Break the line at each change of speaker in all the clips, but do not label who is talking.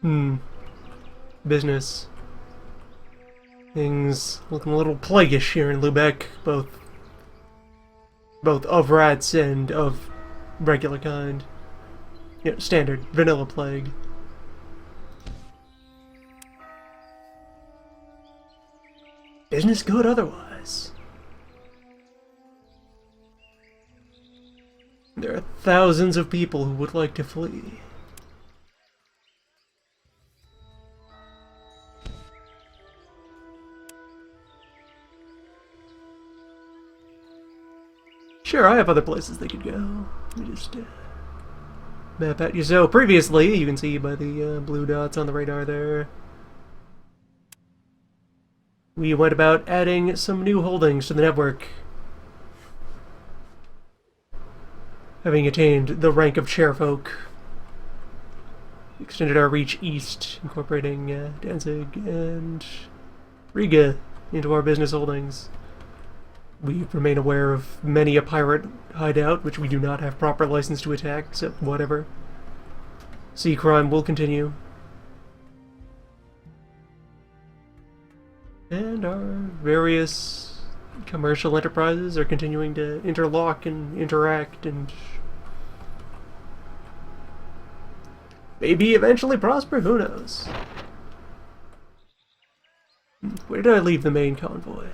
Hmm. Business. Things looking a little plaguish here in Lubeck, both of rats and of regular kind. You know, standard vanilla plague. Business good otherwise. There are thousands of people who would like to flee. Sure, I have other places they could go. Let me just map out you. So previously, you can see by the blue dots on the radar there, we went about adding some new holdings to the network. Having attained the rank of chairfolk, we extended our reach east, incorporating Danzig and Riga into our business holdings. We remain aware of many a pirate hideout, which we do not have proper license to attack, except whatever. Sea crime will continue. And our various commercial enterprises are continuing to interlock and interact and maybe eventually prosper, who knows? Where did I leave the main convoy?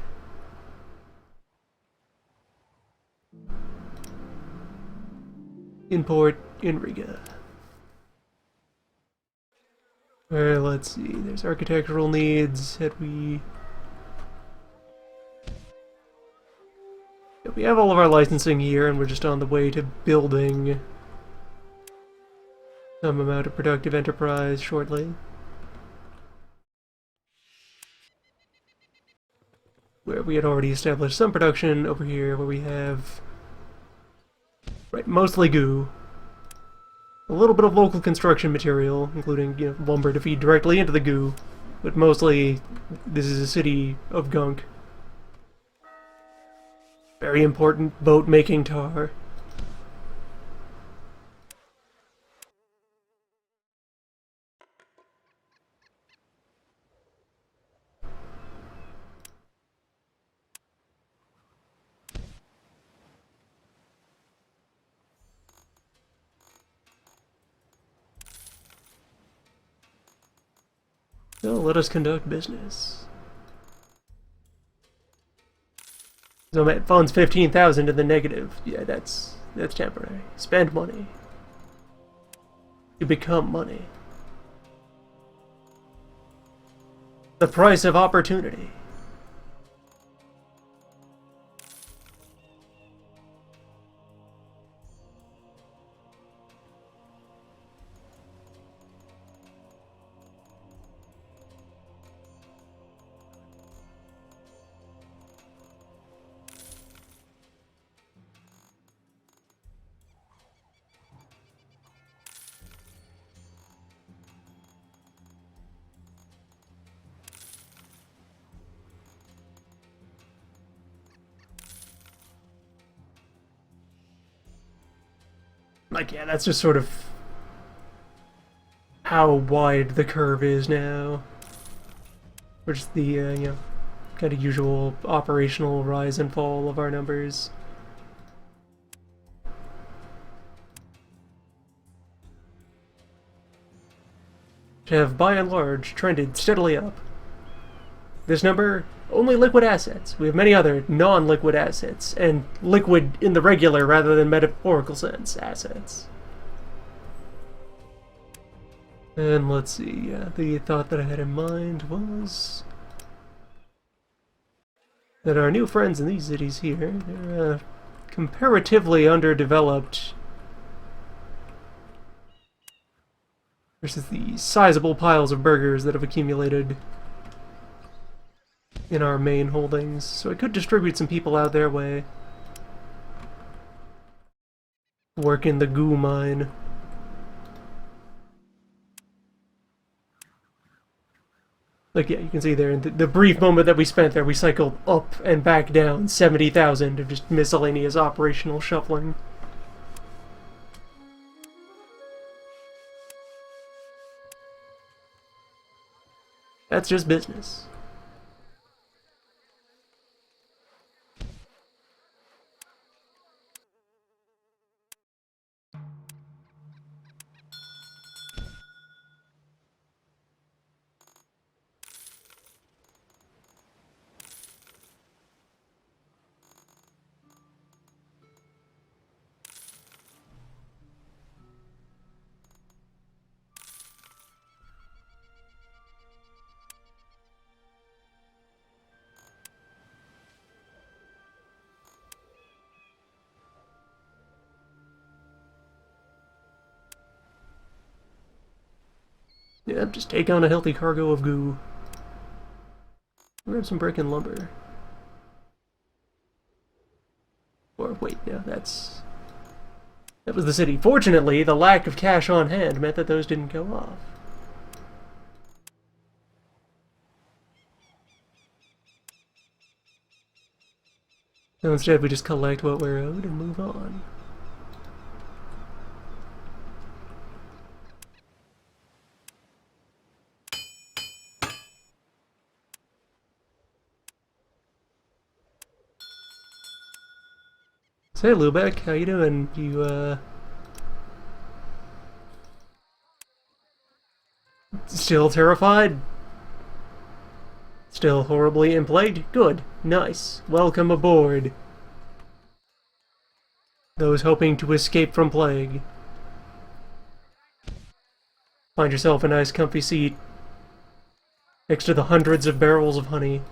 In port in Riga. Well, let's see, there's architectural needs that we have all of our licensing here, and we're just on the way to building some amount of productive enterprise shortly. Where we had already established some production over here, where we have mostly goo, a little bit of local construction material, including lumber to feed directly into the goo, but mostly this is a city of gunk. Very important boat-making tar. So let us conduct business. So my phone's 15,000 in the negative. Yeah, that's temporary. Spend money. You become money. The price of opportunity. Like, yeah, that's just sort of how wide the curve is now. Which is the, kind of usual operational rise and fall of our numbers. Which have, by and large, trended steadily up. This number, only liquid assets. We have many other non-liquid assets, and liquid in the regular rather than metaphorical sense assets. And let's see, the thought that I had in mind was that our new friends in these cities here, they're comparatively underdeveloped versus the sizable piles of burgers that have accumulated in our main holdings, so I could distribute some people out their way. Work in the goo mine. Like, yeah, you can see there, in the brief moment that we spent there, we cycled up and back down 70,000 of just miscellaneous operational shuffling. That's just business. Yeah, just take on a healthy cargo of goo. Grab some brick and lumber. Or wait, no, that was the city. Fortunately, the lack of cash on hand meant that those didn't go off. So instead we just collect what we're owed and move on. So hey, Lubeck, how you doing? You, still terrified? Still horribly plagued? Good. Nice. Welcome aboard. Those hoping to escape from plague. Find yourself a nice comfy seat next to the hundreds of barrels of honey.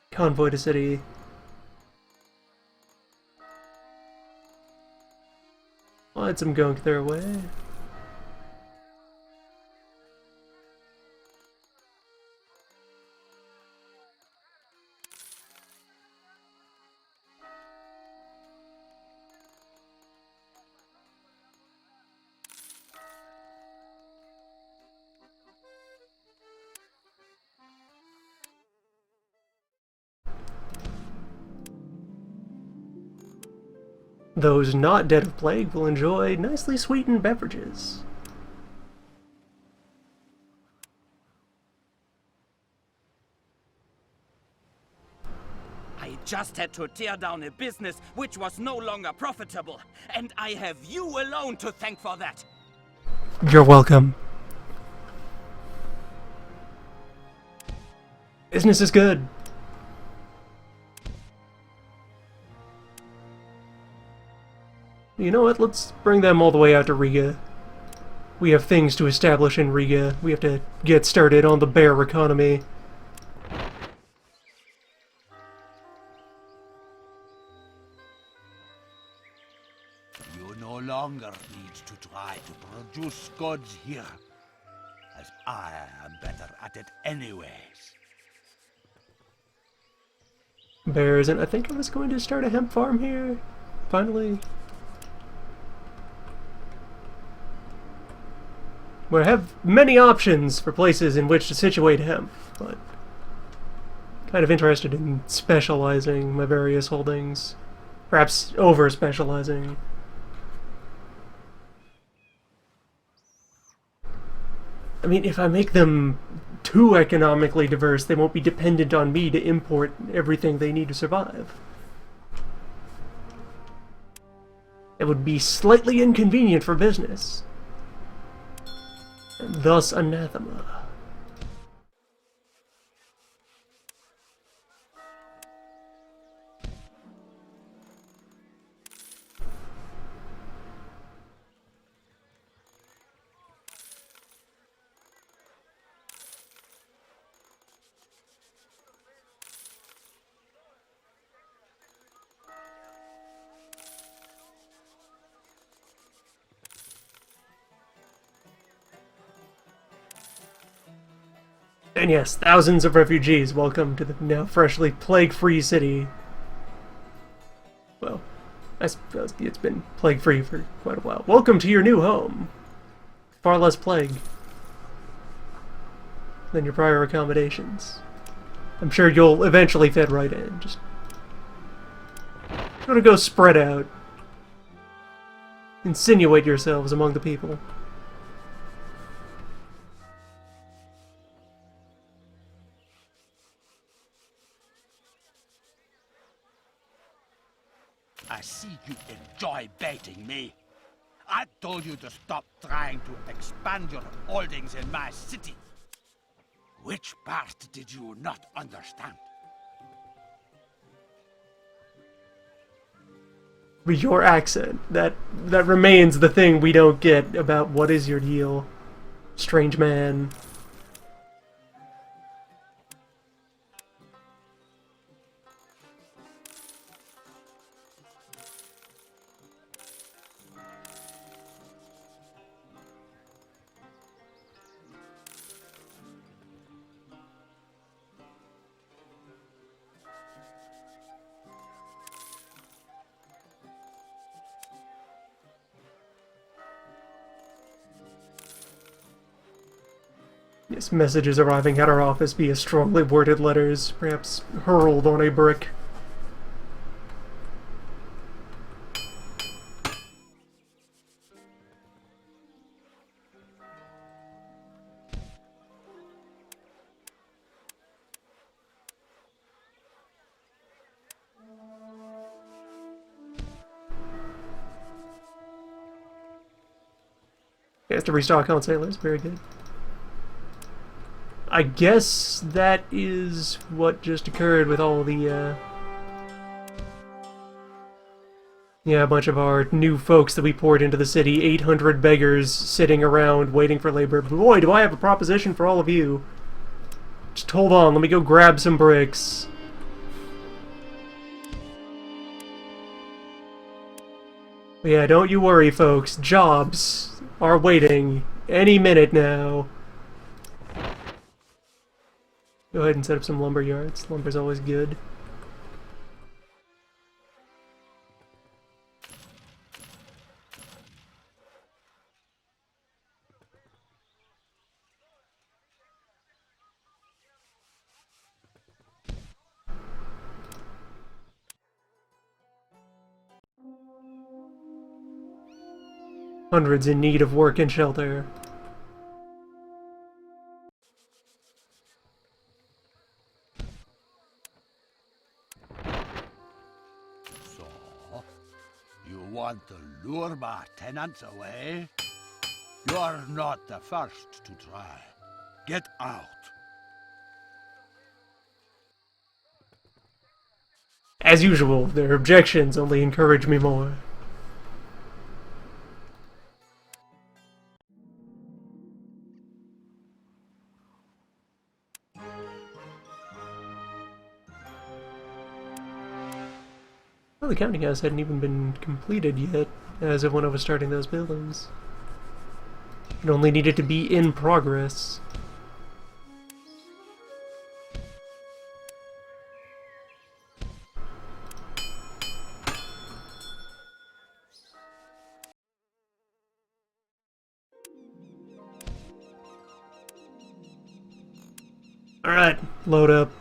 Convoy to city. Let some gunk their way. Those not dead of plague will enjoy nicely sweetened beverages.
I just had to tear down a business which was no longer profitable, and I have you alone to thank for that.
You're welcome. Business is good. You know what? Let's bring them all the way out to Riga. We have things to establish in Riga. We have to get started on the bear economy.
You no longer need to try to produce goods here, as I am better at it anyways.
Bears, and I think I was going to start a hemp farm here. Finally. Where I have many options for places in which to situate hemp, but kind of interested in specializing my various holdings. Perhaps over-specializing. I mean, if I make them too economically diverse, they won't be dependent on me to import everything they need to survive. It would be slightly inconvenient for business. And thus anathema. And yes, thousands of refugees welcome to the now freshly plague-free city. Well, I suppose it's been plague-free for quite a while. Welcome to your new home. Far less plague than your prior accommodations. I'm sure you'll eventually fit right in. Just gonna go spread out. Insinuate yourselves among the people.
I see you enjoy baiting me. I told you to stop trying to expand your holdings in my city. Which part did you not understand?
With your accent, that remains the thing we don't get about what is your deal, strange man. Yes, messages arriving at our office via strongly worded letters, perhaps hurled on a brick. Yes, to restock on sailors, very good. I guess that is what just occurred with all the, yeah, a bunch of our new folks that we poured into the city. 800 beggars sitting around waiting for labor. Boy, do I have a proposition for all of you. Just hold on, let me go grab some bricks. But yeah, don't you worry, folks. Jobs are waiting any minute now. Go ahead and set up some lumber yards. Lumber's always good. Hundreds in need of work and shelter.
Want to lure my tenants away? You're not the first to try. Get out.
As usual, their objections only encourage me more. Well, the counting house hadn't even been completed yet, as of when I was starting those buildings. It only needed to be in progress. Alright, load up.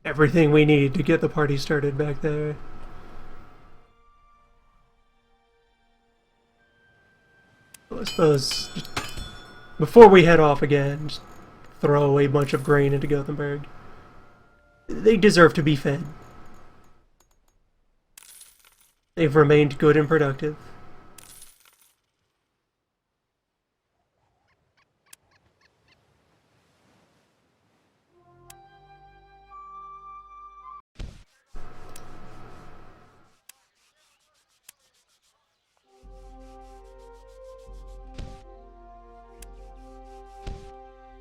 Everything we need to get the party started back there. Well, I suppose, just before we head off again, just throw a bunch of grain into Gothenburg. They deserve to be fed. They've remained good and productive.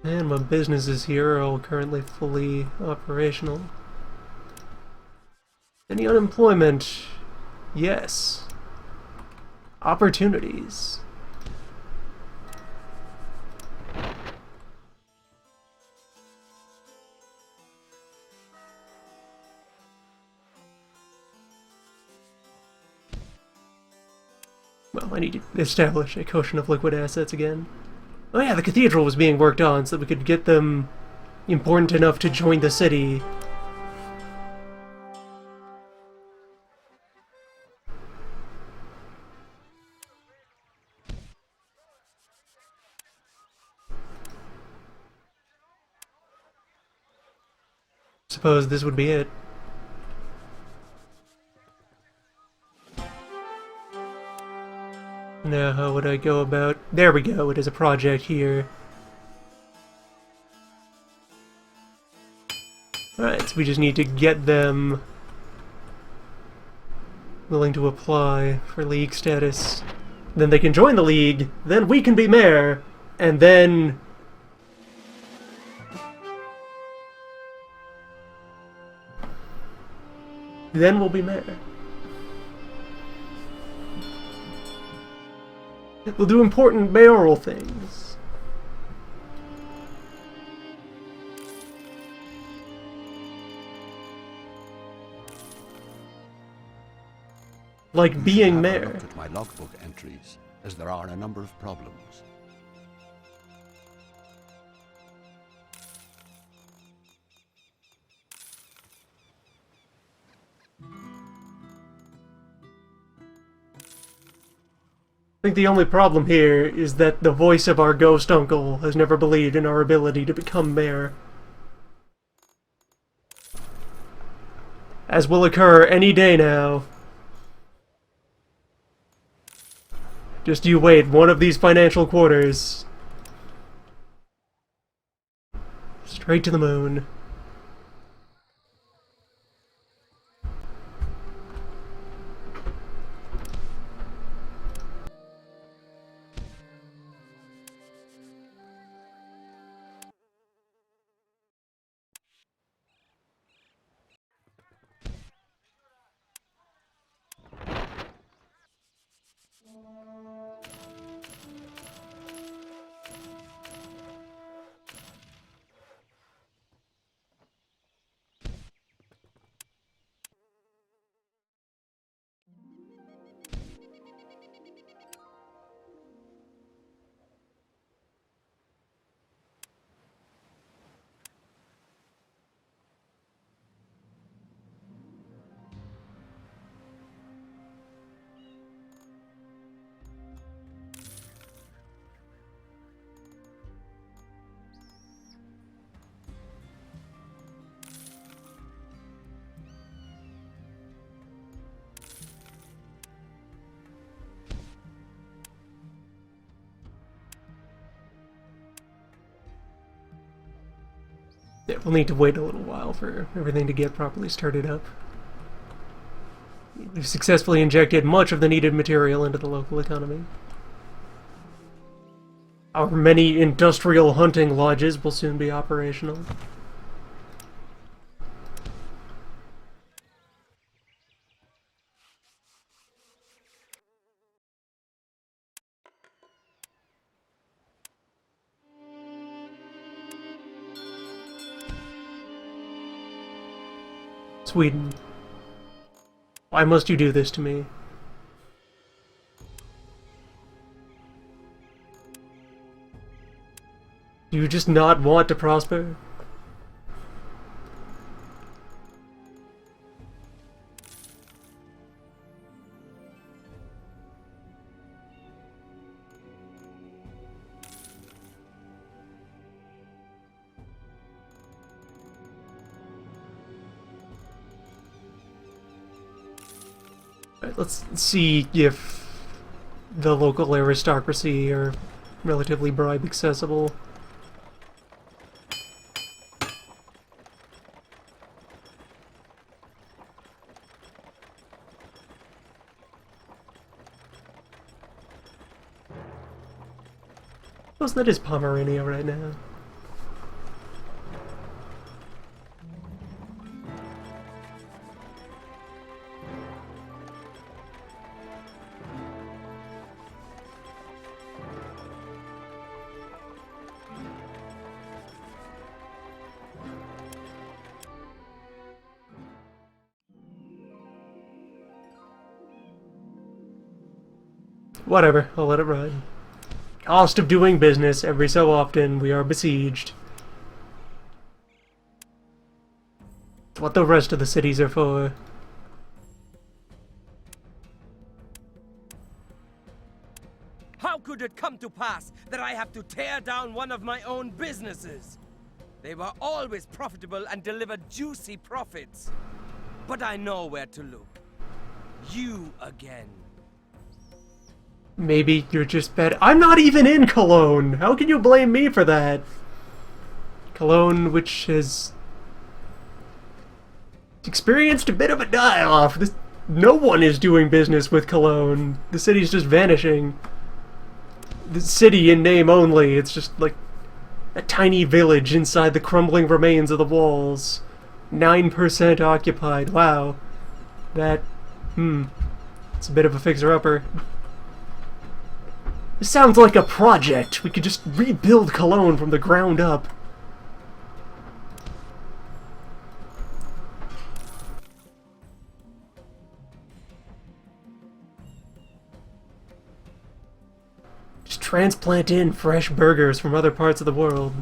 And my businesses here are all currently fully operational. Any unemployment? Yes. Opportunities. Well, I need to establish a quotient of liquid assets again. Oh yeah, the cathedral was being worked on so that we could get them important enough to join the city. Suppose this would be it. Now, how would I go about... There we go, it is a project here. Alright, so we just need to get them willing to apply for league status. Then they can join the league, then we can be mayor, and then... Then we'll be mayor. We'll do important mayoral things. Like being mayor.
Look at my logbook entries, as there are a number of problems.
I think the only problem here is that the voice of our ghost uncle has never believed in our ability to become mayor. As will occur any day now. Just you wait, one of these financial quarters. Straight to the moon. Yeah, we'll need to wait a little while for everything to get properly started up. We've successfully injected much of the needed material into the local economy. Our many industrial hunting lodges will soon be operational. Sweden. Why must you do this to me? Do you just not want to prosper? Let's see if the local aristocracy are relatively bribe accessible. Suppose that is Pomerania right now. Whatever, I'll let it run. Cost of doing business. Every so often, we are besieged. It's what the rest of the cities are for.
How could it come to pass that I have to tear down one of my own businesses? They were always profitable and delivered juicy profits. But I know where to look. You again.
Maybe you're just bad. I'm not even in Cologne! How can you blame me for that? Cologne, which has experienced a bit of a die-off. No one is doing business with Cologne. The city's just vanishing. The city in name only. It's just like a tiny village inside the crumbling remains of the walls. 9% occupied. Wow. That, it's a bit of a fixer-upper. This sounds like a project. We could just rebuild Cologne from the ground up. Just transplant in fresh burgers from other parts of the world.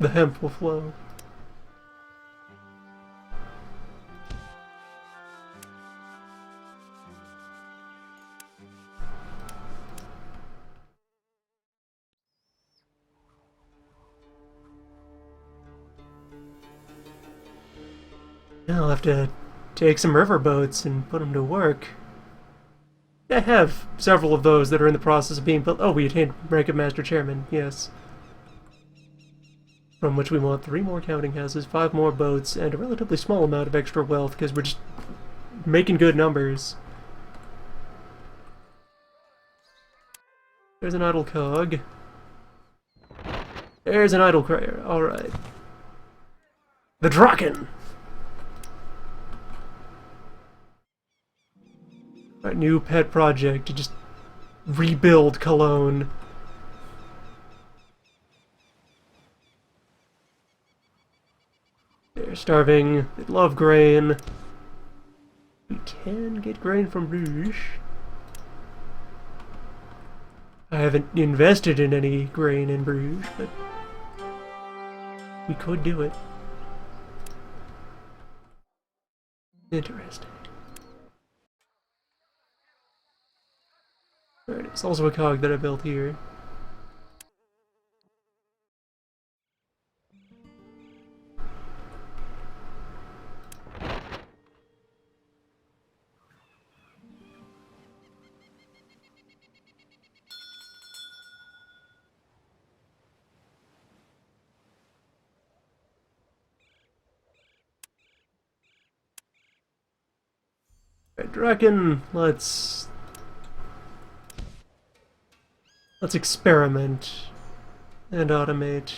The hemp will flow. Now I'll have to take some river boats and put them to work. I have several of those that are in the process of being built. Oh, we attained rank of Master Chairman, yes. From which we want 3 more counting houses, 5 more boats, and a relatively small amount of extra wealth, because we're just making good numbers. There's an idle cog. There's an idle crier. Alright. The Draken! Our new pet project to just rebuild Cologne. They're starving. They love grain. We can get grain from Bruges. I haven't invested in any grain in Bruges, but we could do it. Interesting. Alright, it's also a cog that I built here. Alright, Draken, let's experiment and automate.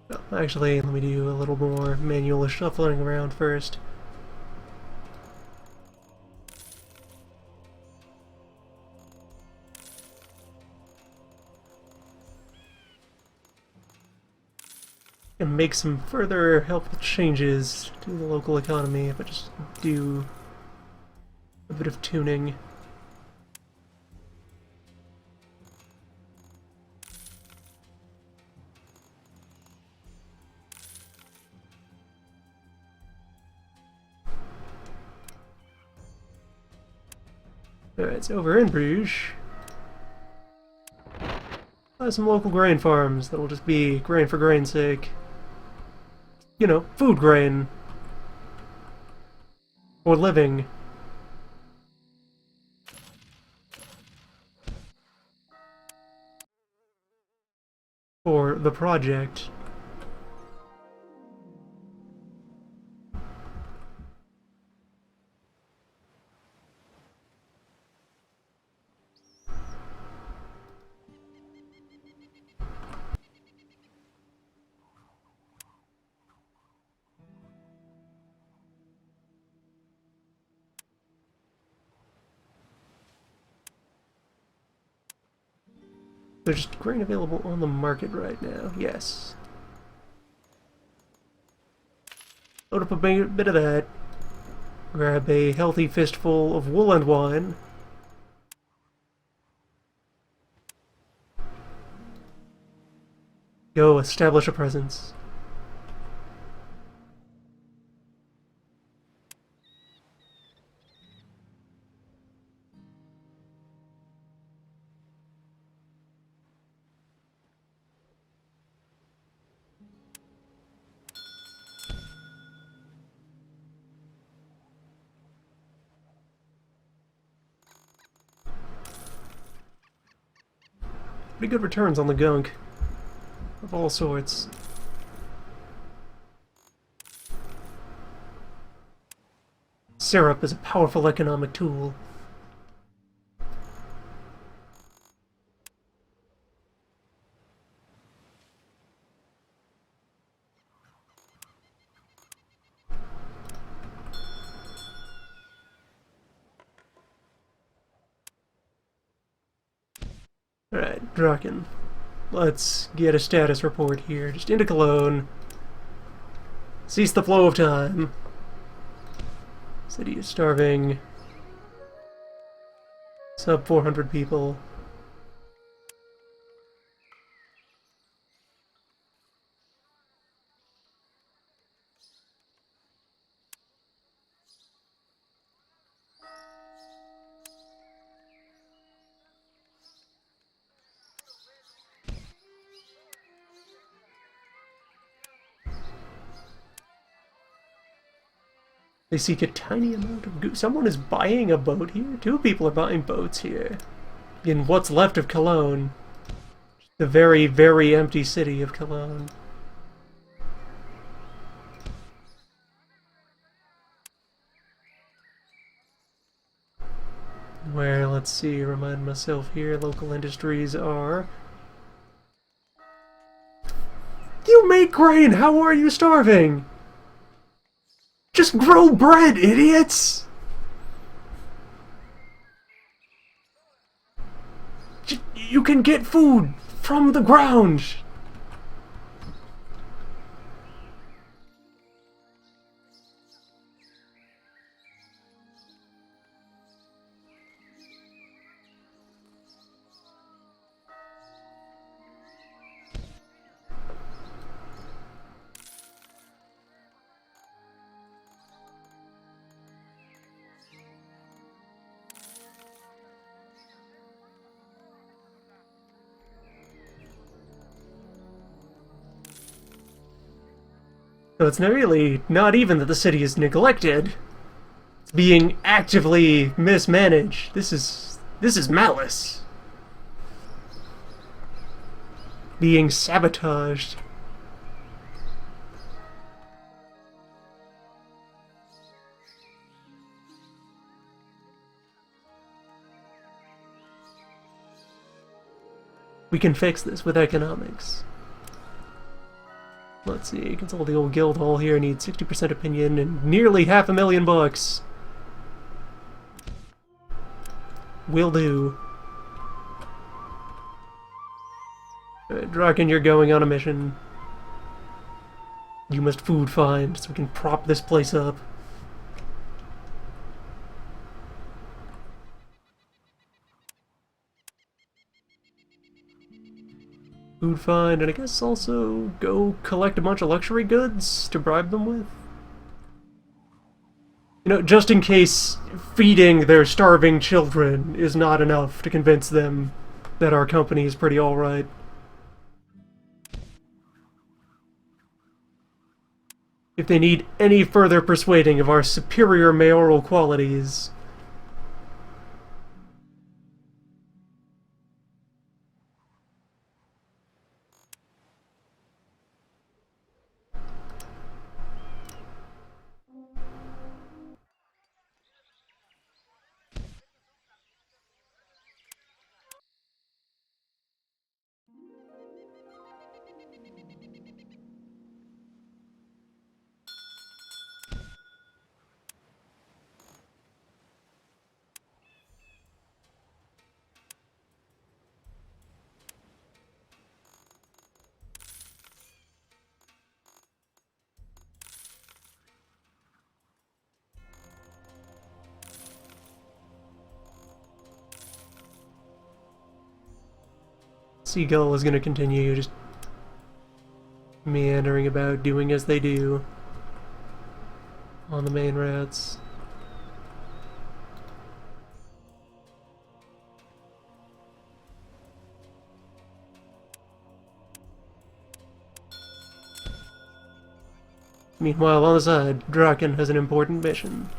Well, actually, let me do a little more manual shuffling around first. And make some further helpful changes to the local economy if I just do a bit of tuning. Alright, so over in Bruges, some local grain farms that'll just be grain for grain's sake. You know, food grain. For living. the project. There's just grain available on the market right now. Yes. Load up a bit of that. Grab a healthy fistful of wool and wine. Go establish a presence. Pretty good returns on the gunk. Of all sorts. Syrup is a powerful economic tool. Alright, Draken. Let's get a status report here. Just into Cologne. Cease the flow of time. City is starving. Sub 400 people. They seek a tiny amount of goo. Someone is buying a boat here? Two people are buying boats here. In what's left of Cologne. The very, very empty city of Cologne. Where, let's see, remind myself here, local industries are... You make grain! How are you starving? Just grow bread, idiots! You can get food from the ground! So it's really not even that the city is neglected. It's being actively mismanaged. This is malice. Being sabotaged. We can fix this with economics. Let's see, consult the old guild hall here, needs 60% opinion and nearly $500,000. Will do. Alright, Draken, you're going on a mission. You must food find so we can prop this place up. Food find, and I guess also go collect a bunch of luxury goods to bribe them with. You know, just in case feeding their starving children is not enough to convince them that our company is pretty alright. If they need any further persuading of our superior mayoral qualities, Seagull is going to continue just meandering about, doing as they do on the main routes. Meanwhile, on the side, Draken has an important mission.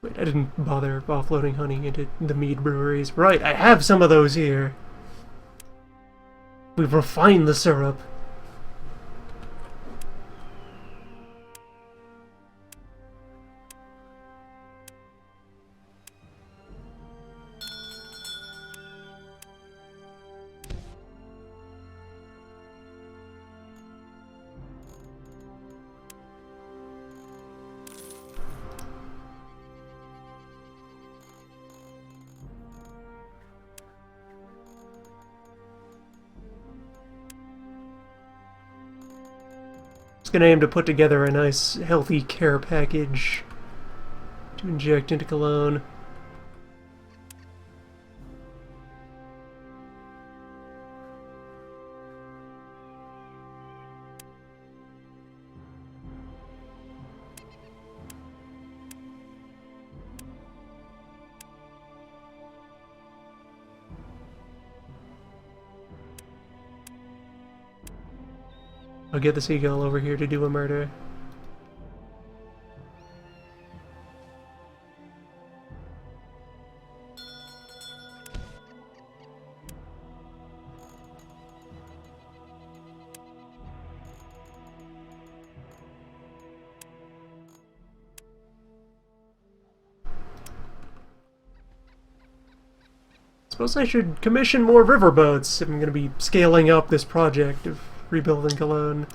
Wait, I didn't bother offloading honey into the mead breweries. Right, I have some of those here. We've refined the syrup. Gonna aim to put together a nice, healthy care package to inject into Cologne. I'll get the Seagull over here to do a murder. Suppose I should commission more riverboats if I'm going to be scaling up this project of rebuilding Cologne.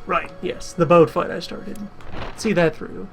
Right, yes, the boat fight I started. See that through.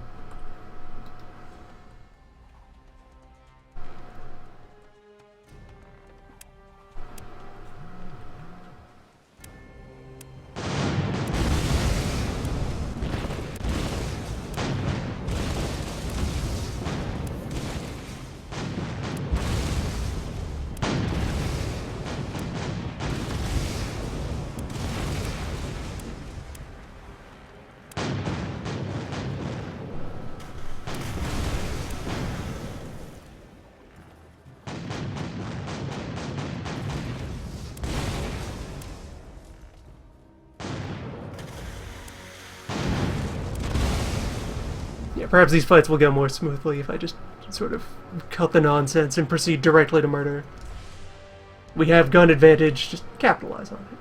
Yeah, perhaps these fights will go more smoothly if I just sort of cut the nonsense and proceed directly to murder. We have gun advantage, just capitalize on it.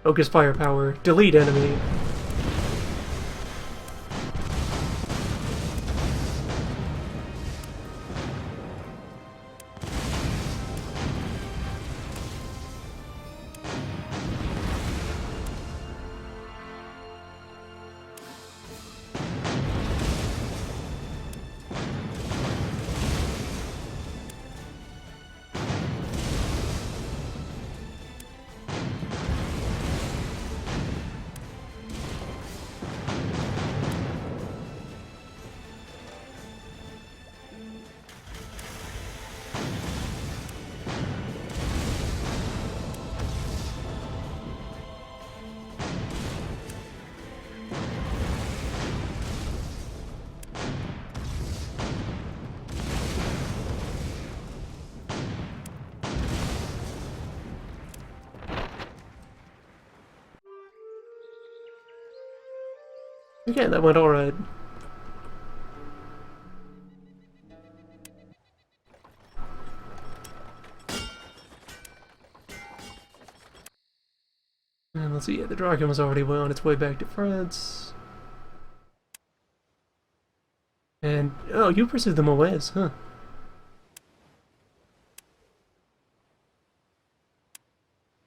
Focus firepower, delete enemy. Okay, that went alright. And let's see, yeah, the dragon was already well on its way back to France. And, oh, you pursued them away, huh?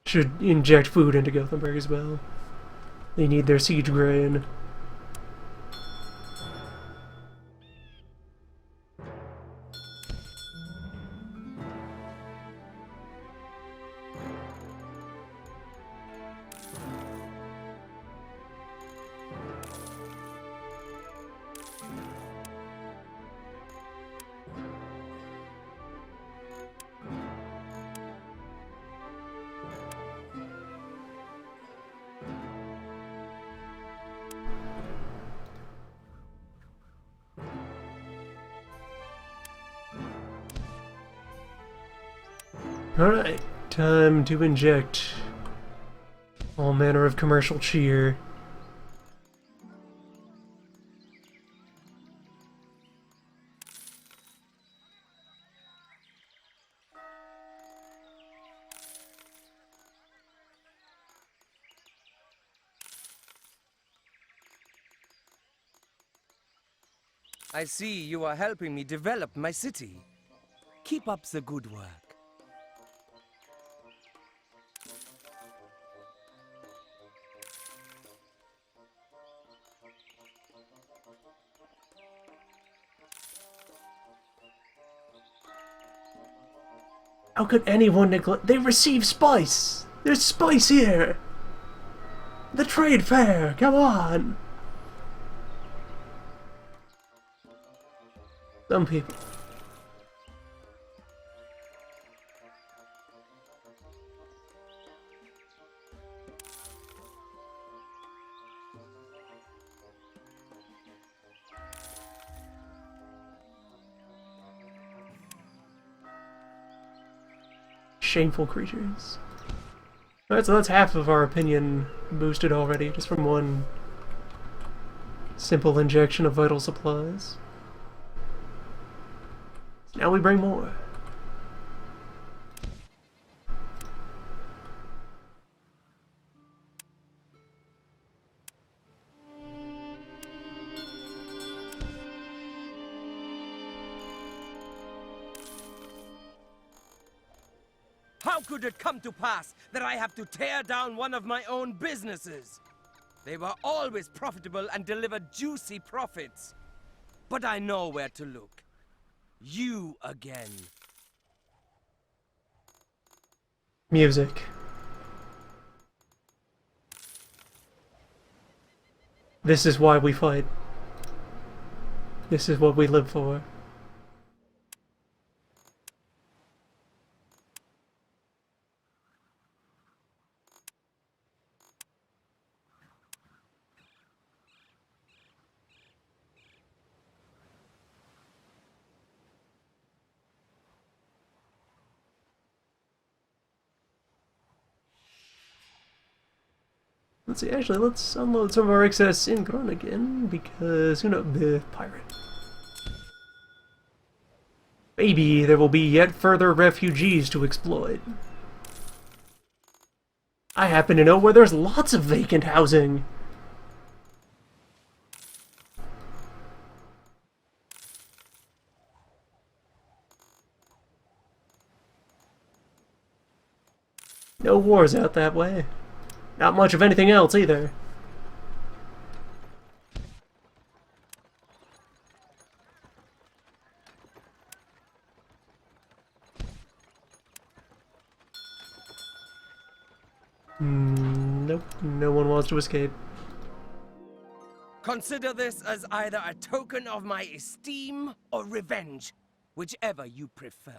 Should inject food into Gothenburg as well. They need their siege grain. Alright, time to inject all manner of commercial cheer.
I see you are helping me develop my city. Keep up the good work.
How could anyone neglect? They receive spice! There's spice here! The trade fair! Come on! Some people. Shameful creatures. Alright, so that's half of our opinion boosted already, just from one simple injection of vital supplies. So now we bring more.
How could it come to pass that I have to tear down one of my own businesses? They were always profitable and delivered juicy profits. But I know where to look. You again.
Music. This is why we fight. This is what we live for. Let's see, actually, let's unload some of our excess in Groningen, because, who knows, the pirate. Maybe there will be yet further refugees to exploit. I happen to know where there's lots of vacant housing. No wars out that way. Not much of anything else, either. Nope, no one wants to escape.
Consider this as either a token of my esteem or revenge, whichever you prefer.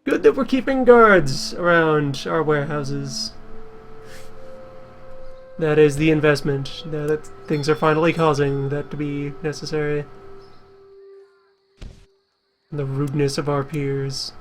Good that we're keeping guards around our warehouses. That is the investment. Now that things are finally causing that to be necessary. And the rudeness of our peers.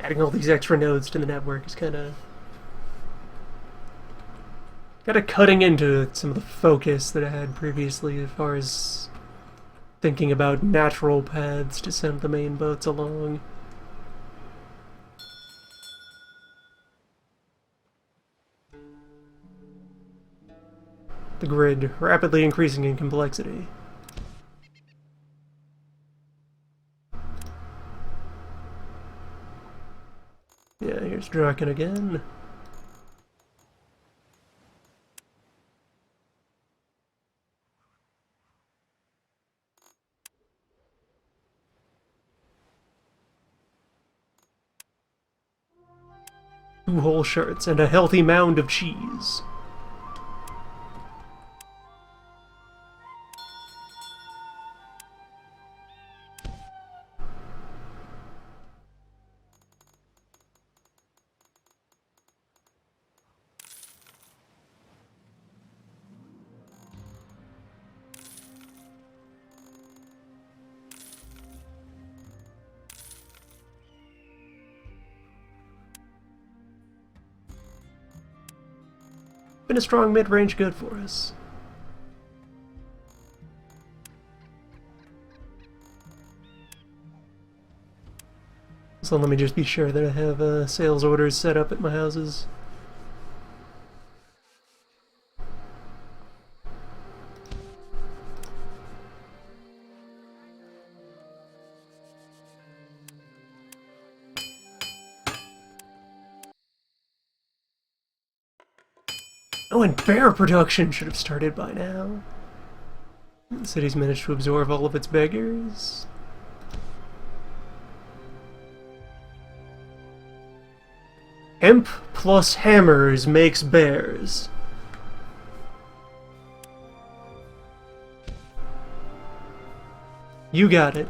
adding all these extra nodes to the network is kind of cutting into some of the focus that I had previously as far as thinking about natural paths to send the main boats along. The grid rapidly increasing in complexity. Yeah, here's Draken again. Two whole shirts and a healthy mound of cheese. Been a strong mid-range good for us. So let me just be sure that I have sales orders set up at my houses. Oh, and bear production should have started by now. The city's managed to absorb all of its beggars. Hemp plus hammers makes bears. You got it.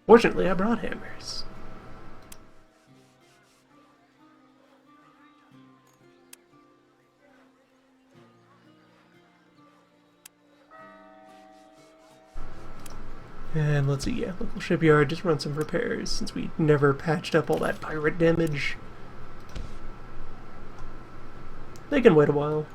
Fortunately, I brought hammers. And let's see, yeah, local shipyard, just run some repairs since we never patched up all that pirate damage. They can wait a while.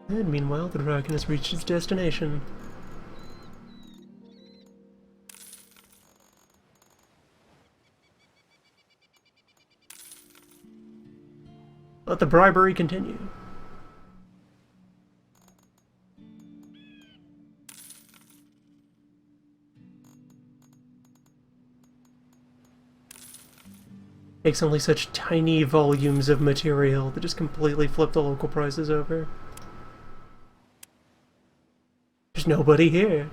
And meanwhile, the dragon has reached its destination. Let the bribery continue. Takes only such tiny volumes of material that just completely flip the local prices over. There's nobody here.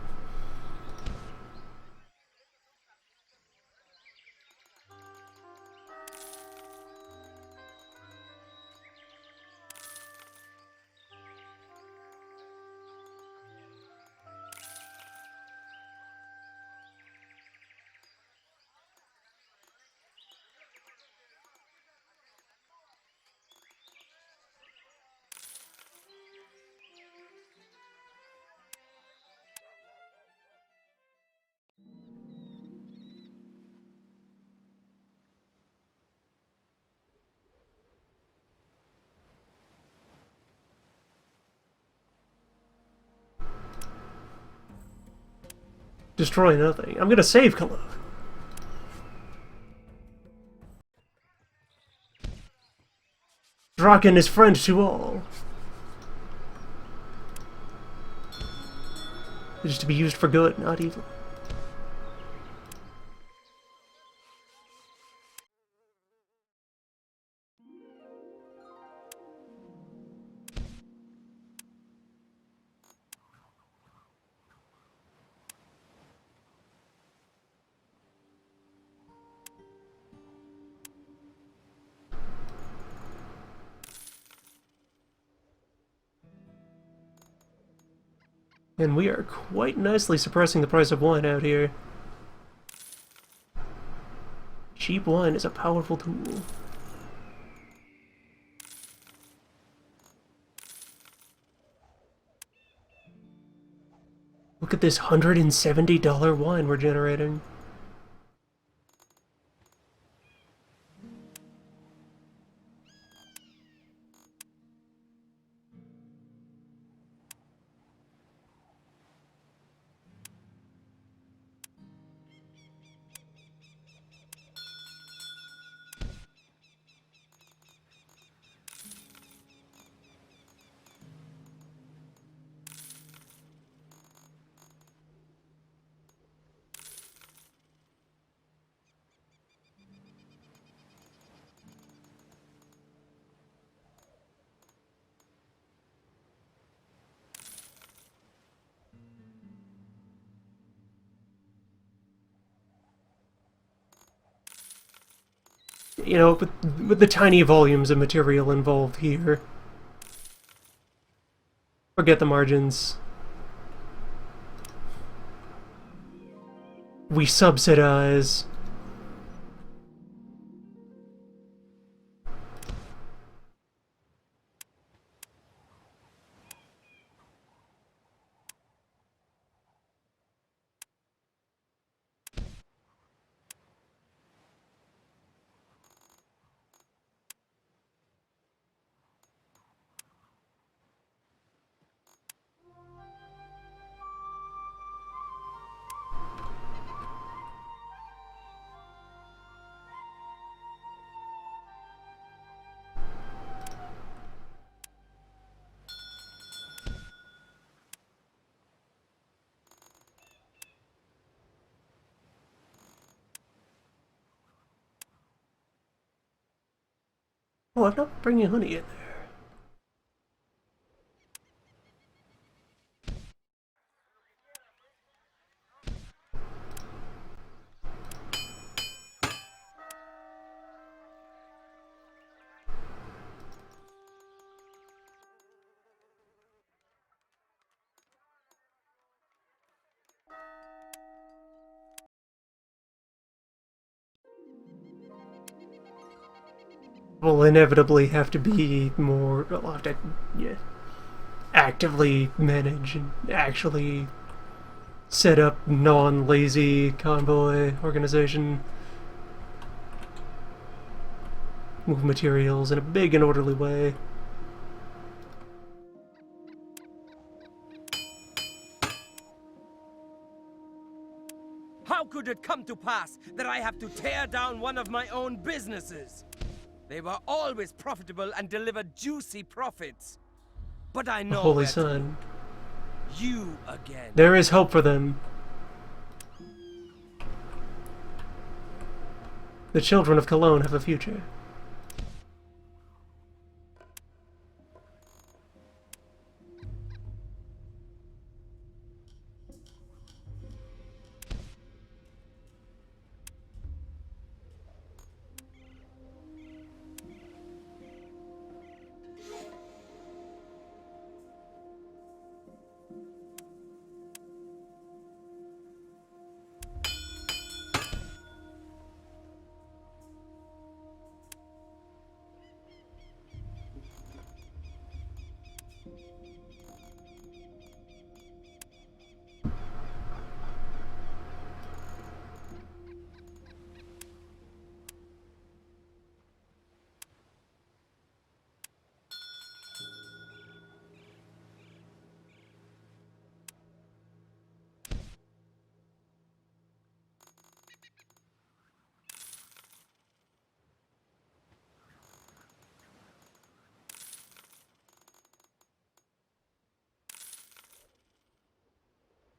Destroy nothing. I'm gonna save Cologne. Draken is friend to all. It is to be used for good, not evil. And we are quite nicely suppressing the price of wine out here. Cheap wine is a powerful tool. Look at this $170 wine we're generating. You know, with the tiny volumes of material involved here, forget the margins. We subsidize. Oh, I'm not bringing honey in there. Will inevitably have to be more. I'll have to, yeah, actively manage and actually set up non-lazy convoy organization. Move materials in a big and orderly way.
How could it come to pass that I have to tear down one of my own businesses? They were always profitable and delivered juicy profits. But I
The
know
Holy
where to
Sun.
look. You again.
There is hope for them. The children of Cologne have a future.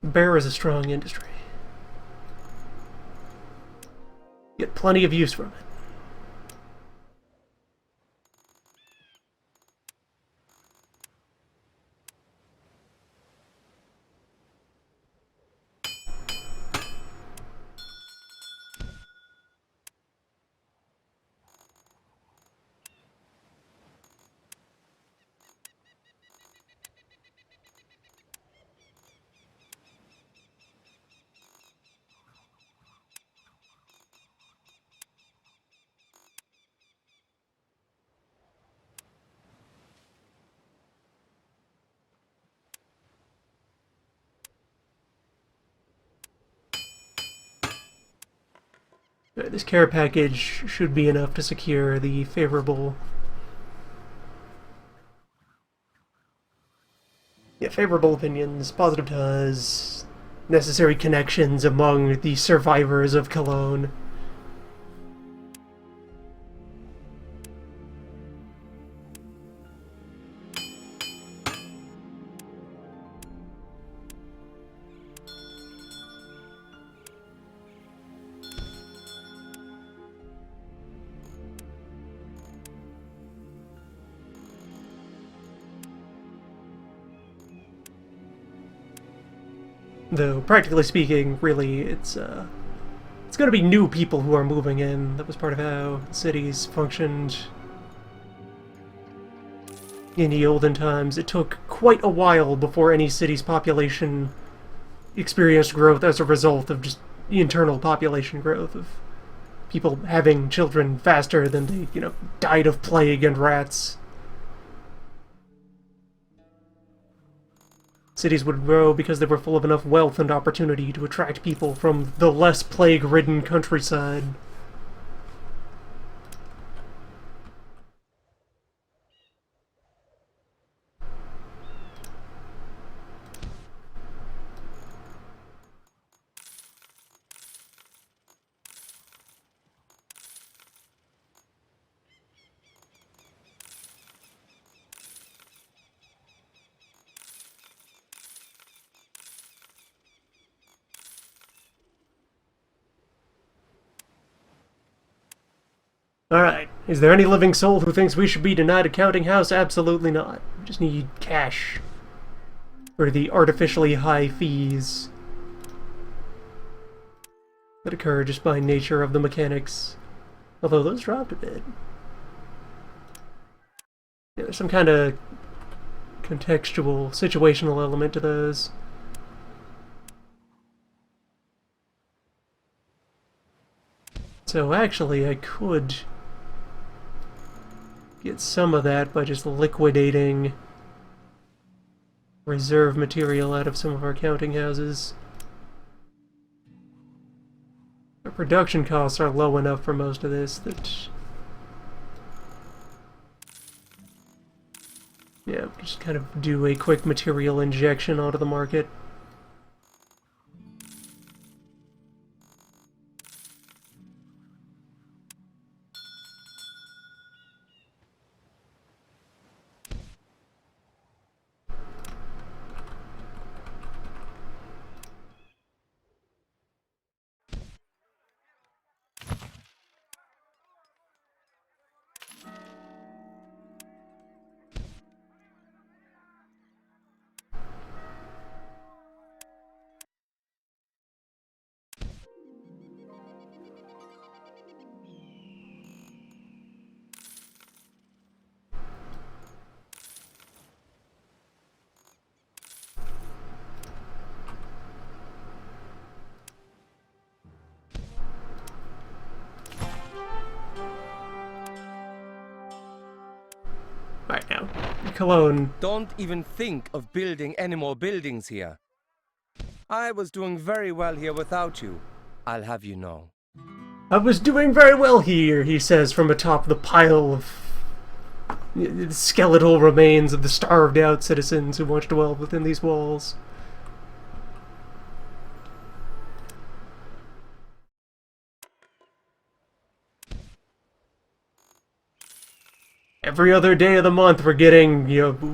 Bear is a strong industry. Get plenty of use from it. This care package should be enough to secure the favorable opinions, positive ties, necessary connections among the survivors of Cologne. Though, practically speaking, really, it's going to be new people who are moving in. That was part of how cities functioned in the olden times. It took quite a while before any city's population experienced growth as a result of just the internal population growth of people having children faster than they, died of plague and rats. Cities would grow because they were full of enough wealth and opportunity to attract people from the less plague-ridden countryside. Alright, is there any living soul who thinks we should be denied a counting house? Absolutely not. We just need cash for the artificially high fees that occur just by nature of the mechanics. Although those dropped a bit. Yeah, there's some kind of contextual, situational element to those. So actually I could get some of that by just liquidating reserve material out of some of our counting houses. Our production costs are low enough for most of this that... yeah, just kind of do a quick material injection onto the market. Right now, Cologne.
Don't even think of building any more buildings here. I was doing very well here without you, I'll have you know.
I was doing very well here, he says from atop the pile of skeletal remains of the starved out citizens who once dwelled within these walls. Every other day of the month we're getting,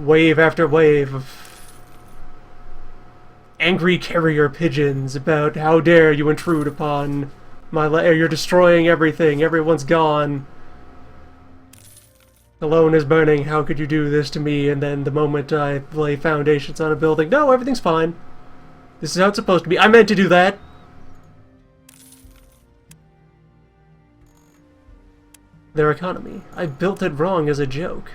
wave after wave of angry carrier pigeons about how dare you intrude upon my you're destroying everything, everyone's gone. Cologne is burning, how could you do this to me? And then the moment I lay foundations on a building, no, everything's fine. This is how it's supposed to be. I meant to do that. Their economy. I built it wrong as a joke.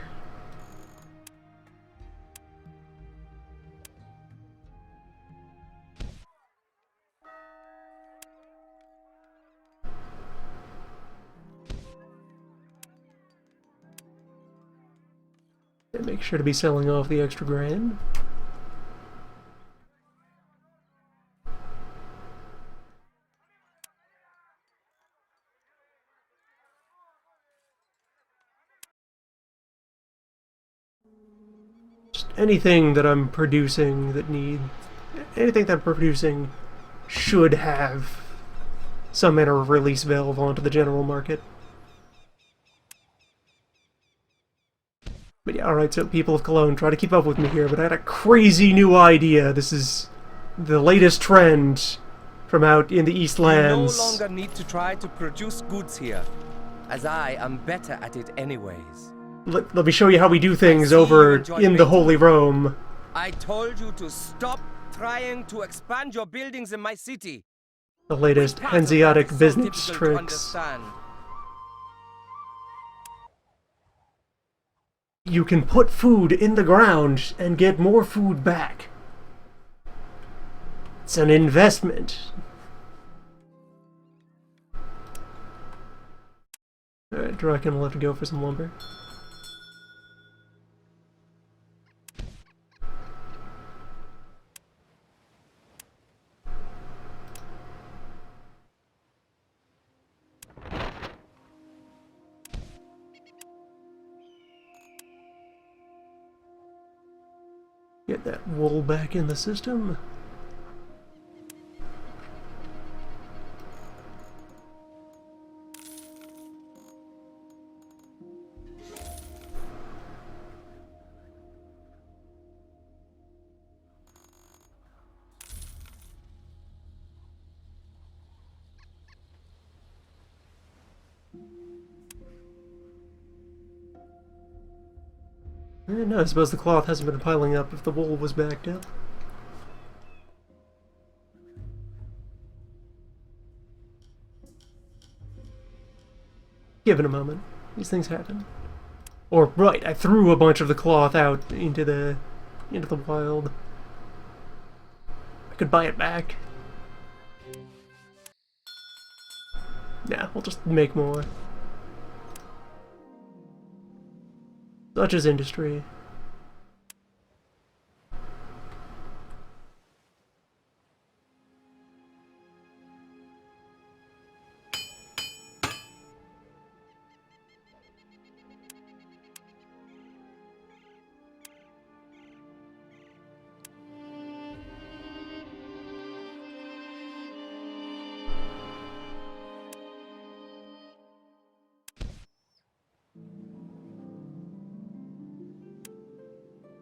Make sure to be selling off the extra grain. Just anything that I'm producing that anything that I'm producing should have some manner of release valve onto the general market. But yeah, alright, so people of Cologne, try to keep up with me here, but I had a crazy new idea. This is the latest trend from out in the Eastlands.
You no longer need to try to produce goods here, as I am better at it anyways.
Let me show you how we do things over in the Holy Rome.
I told you to stop trying to expand your buildings in my city.
The latest Hanseatic business tricks. You can put food in the ground and get more food back. It's an investment. Alright, Draken will have to go for some lumber. Get that wool back in the system. No, I suppose the cloth hasn't been piling up if the wool was backed up. Give it a moment. These things happen. Or, right, I threw a bunch of the cloth out into the wild. I could buy it back. Nah, we'll just make more. Such as industry.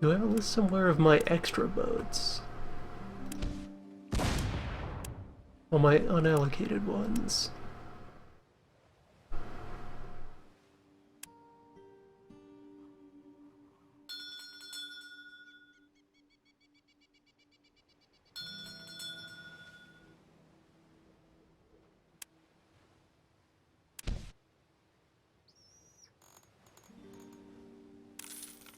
Do I have a list somewhere of my extra boats? All my unallocated ones.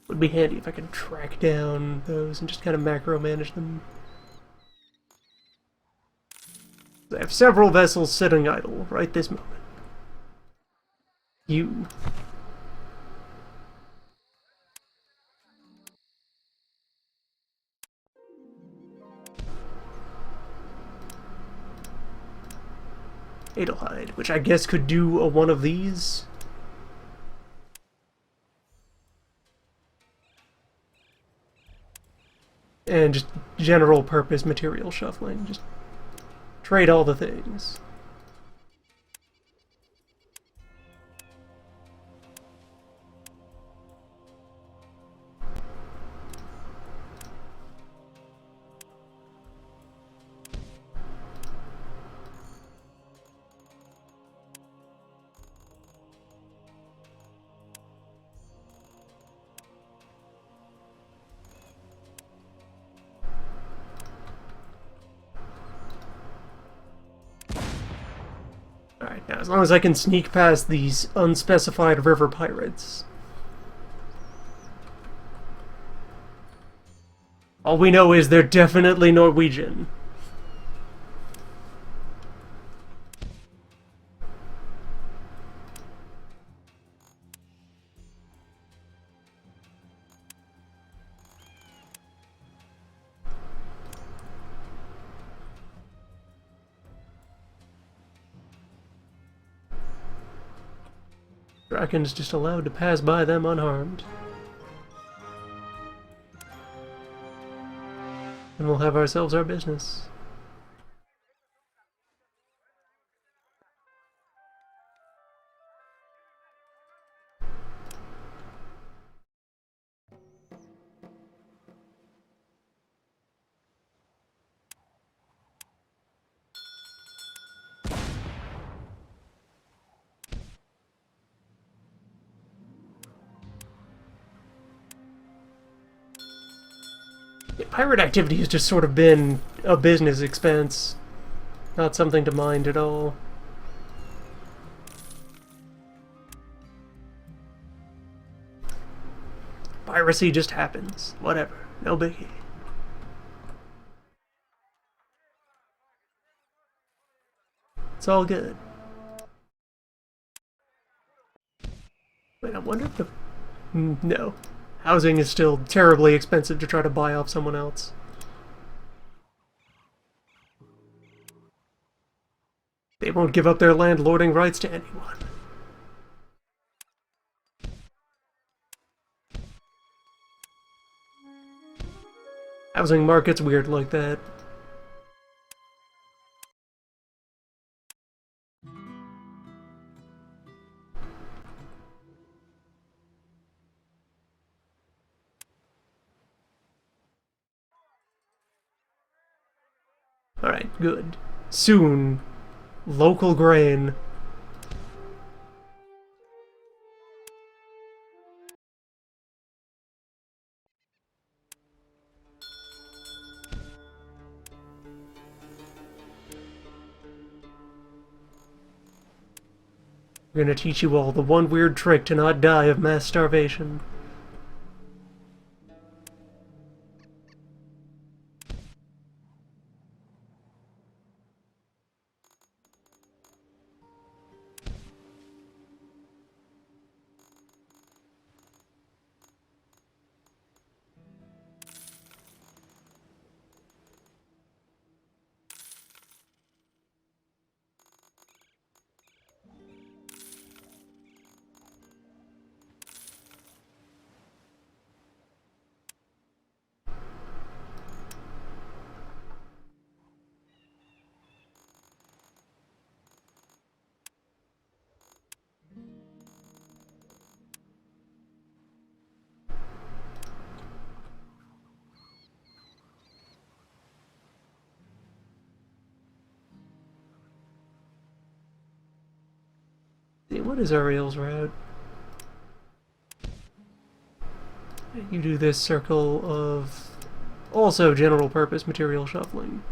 Would be handy if I could track down those and just kind of macro manage them. I have several vessels sitting idle right this moment. You. Adelheid, which I guess could do a one of these. And just general purpose material shuffling. Just trade all the things. Yeah, as long as I can sneak past these unspecified river pirates. All we know is they're definitely Norwegian. Draken's just allowed to pass by them unharmed. And we'll have ourselves our business. Pirate activity has just sort of been a business expense, not something to mind at all. Piracy just happens. Whatever. No biggie. It's all good. Wait, I wonder if the... No. Housing is still terribly expensive to try to buy off someone else. They won't give up their landlording rights to anyone. Housing market's weird like that. Alright, good. Soon, local grain. We're gonna teach you all the one weird trick to not die of mass starvation. What is Ariel's route? You do this circle of also general purpose material shuffling.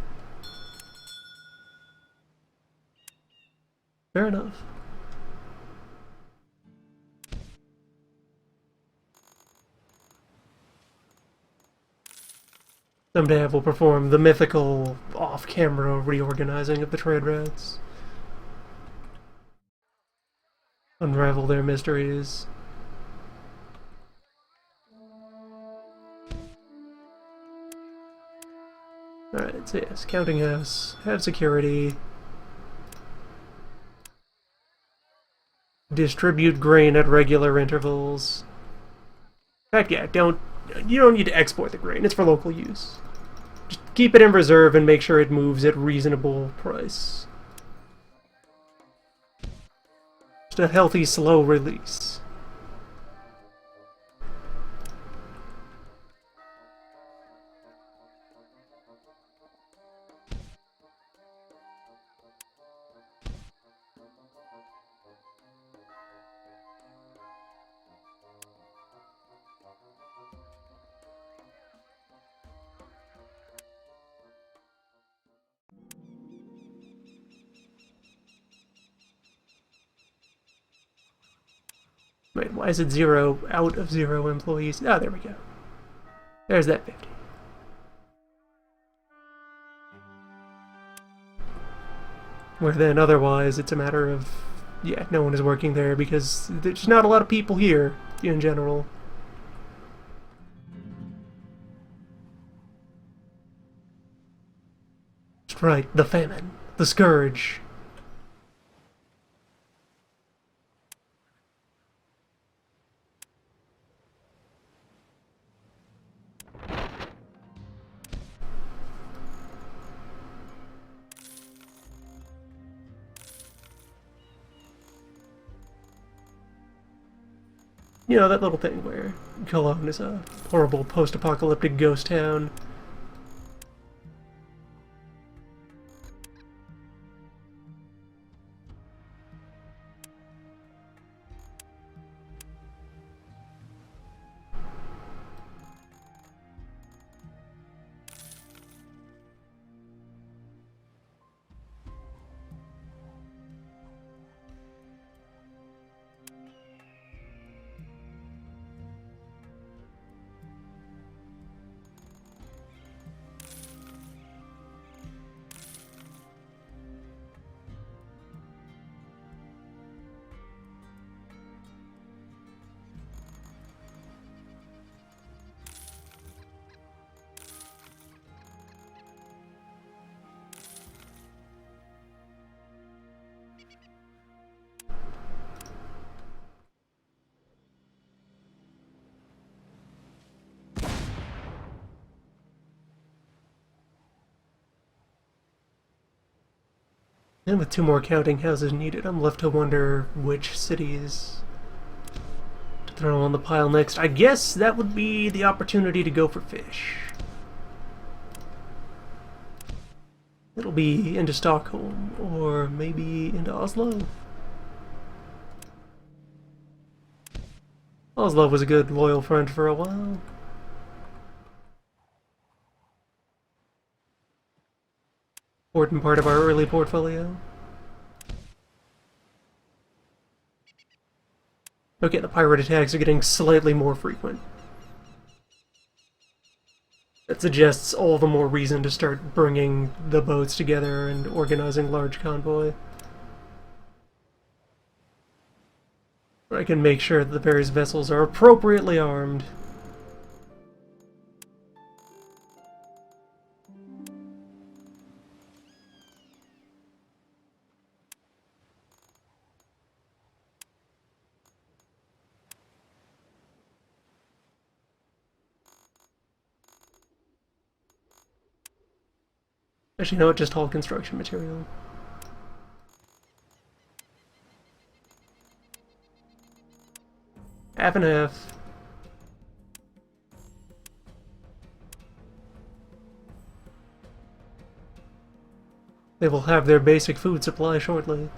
Fair enough. Someday I will perform the mythical off-camera reorganizing of the trade routes. Unravel their mysteries. Alright, so yes, counting house, have security. Distribute grain at regular intervals. In fact, yeah, you don't need to export the grain, it's for local use. Just keep it in reserve and make sure it moves at reasonable price. Just a healthy, slow release. Wait, why is it 0 out of 0 employees? Oh, there we go. There's that 50. Where then otherwise it's a matter of, yeah, no one is working there because there's not a lot of people here in general. That's right, the famine, the scourge. You know, that little thing where Cologne is a horrible post-apocalyptic ghost town. And with 2 more counting houses needed, I'm left to wonder which cities to throw on the pile next. I guess that would be the opportunity to go for fish. It'll be into Stockholm, or maybe into Oslo. Oslo was a good loyal friend for a while. Important part of our early portfolio. Okay, the pirate attacks are getting slightly more frequent. That suggests all the more reason to start bringing the boats together and organizing large convoy. I can make sure that the various vessels are appropriately armed. Actually, no, just all construction material. Half and half. They will have their basic food supply shortly.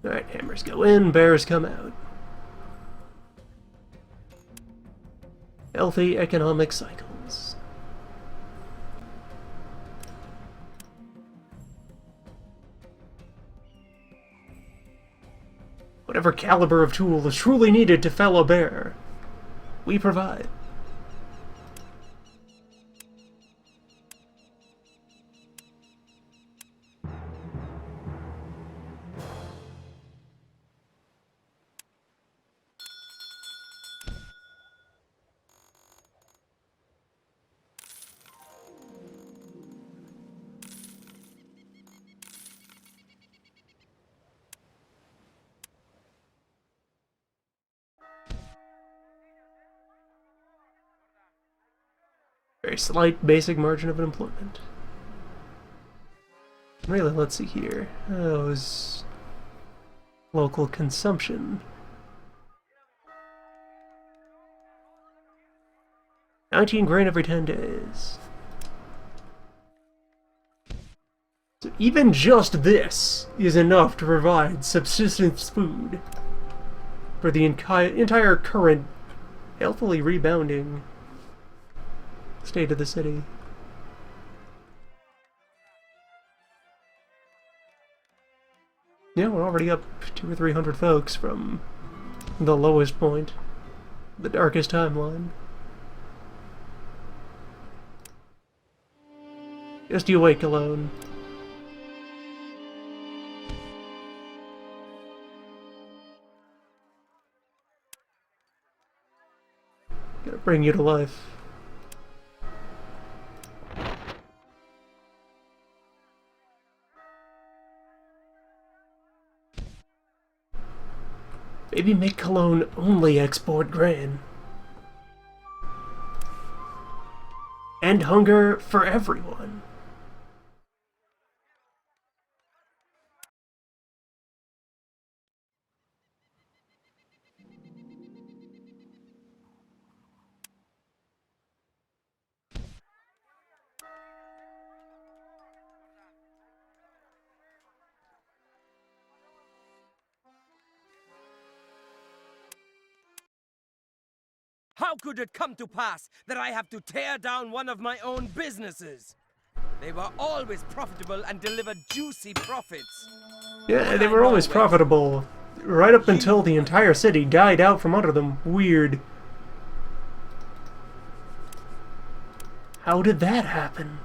Alright, hammers go in, bears come out. Healthy economic cycles. Whatever caliber of tool is truly needed to fell a bear, we provide. Very slight basic margin of employment. Really, let's see here. Oh, it was local consumption. 19 grain every 10 days. So even just this is enough to provide subsistence food for the entire current, healthily rebounding state of the city. Yeah, we're already up 200 or 300 folks from the lowest point, the darkest timeline. Just you wait, Cologne. Gotta bring you to life. Maybe make Cologne only export grain. End hunger for everyone.
How could it come to pass that I have to tear down one of my own businesses? They were always profitable and delivered juicy profits.
Yeah, they were always profitable. Right up until the entire city died out from under them. Weird. How did that happen?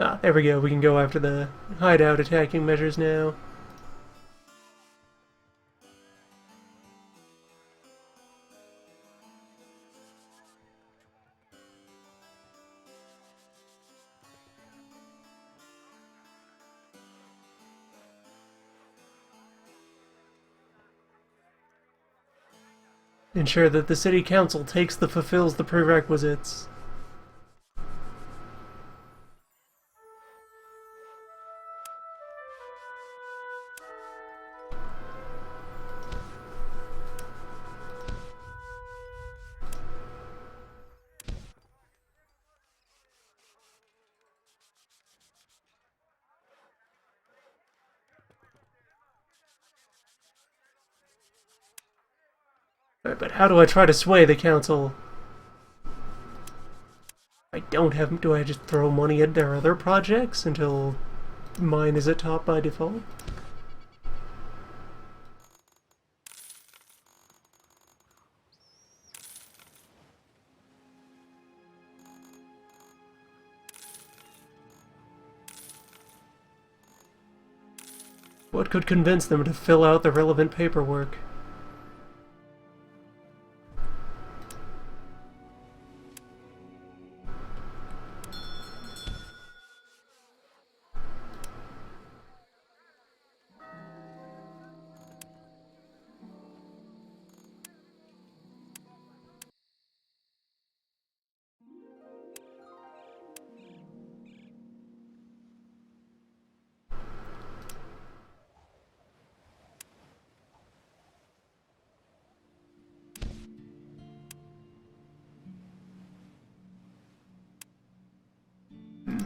Ah, there we go. We can go after the hideout attacking measures now. Ensure that the city council fulfills the prerequisites. Alright, but how do I try to sway the council? I don't have... Do I just throw money at their other projects until mine is at top by default? What could convince them to fill out the relevant paperwork?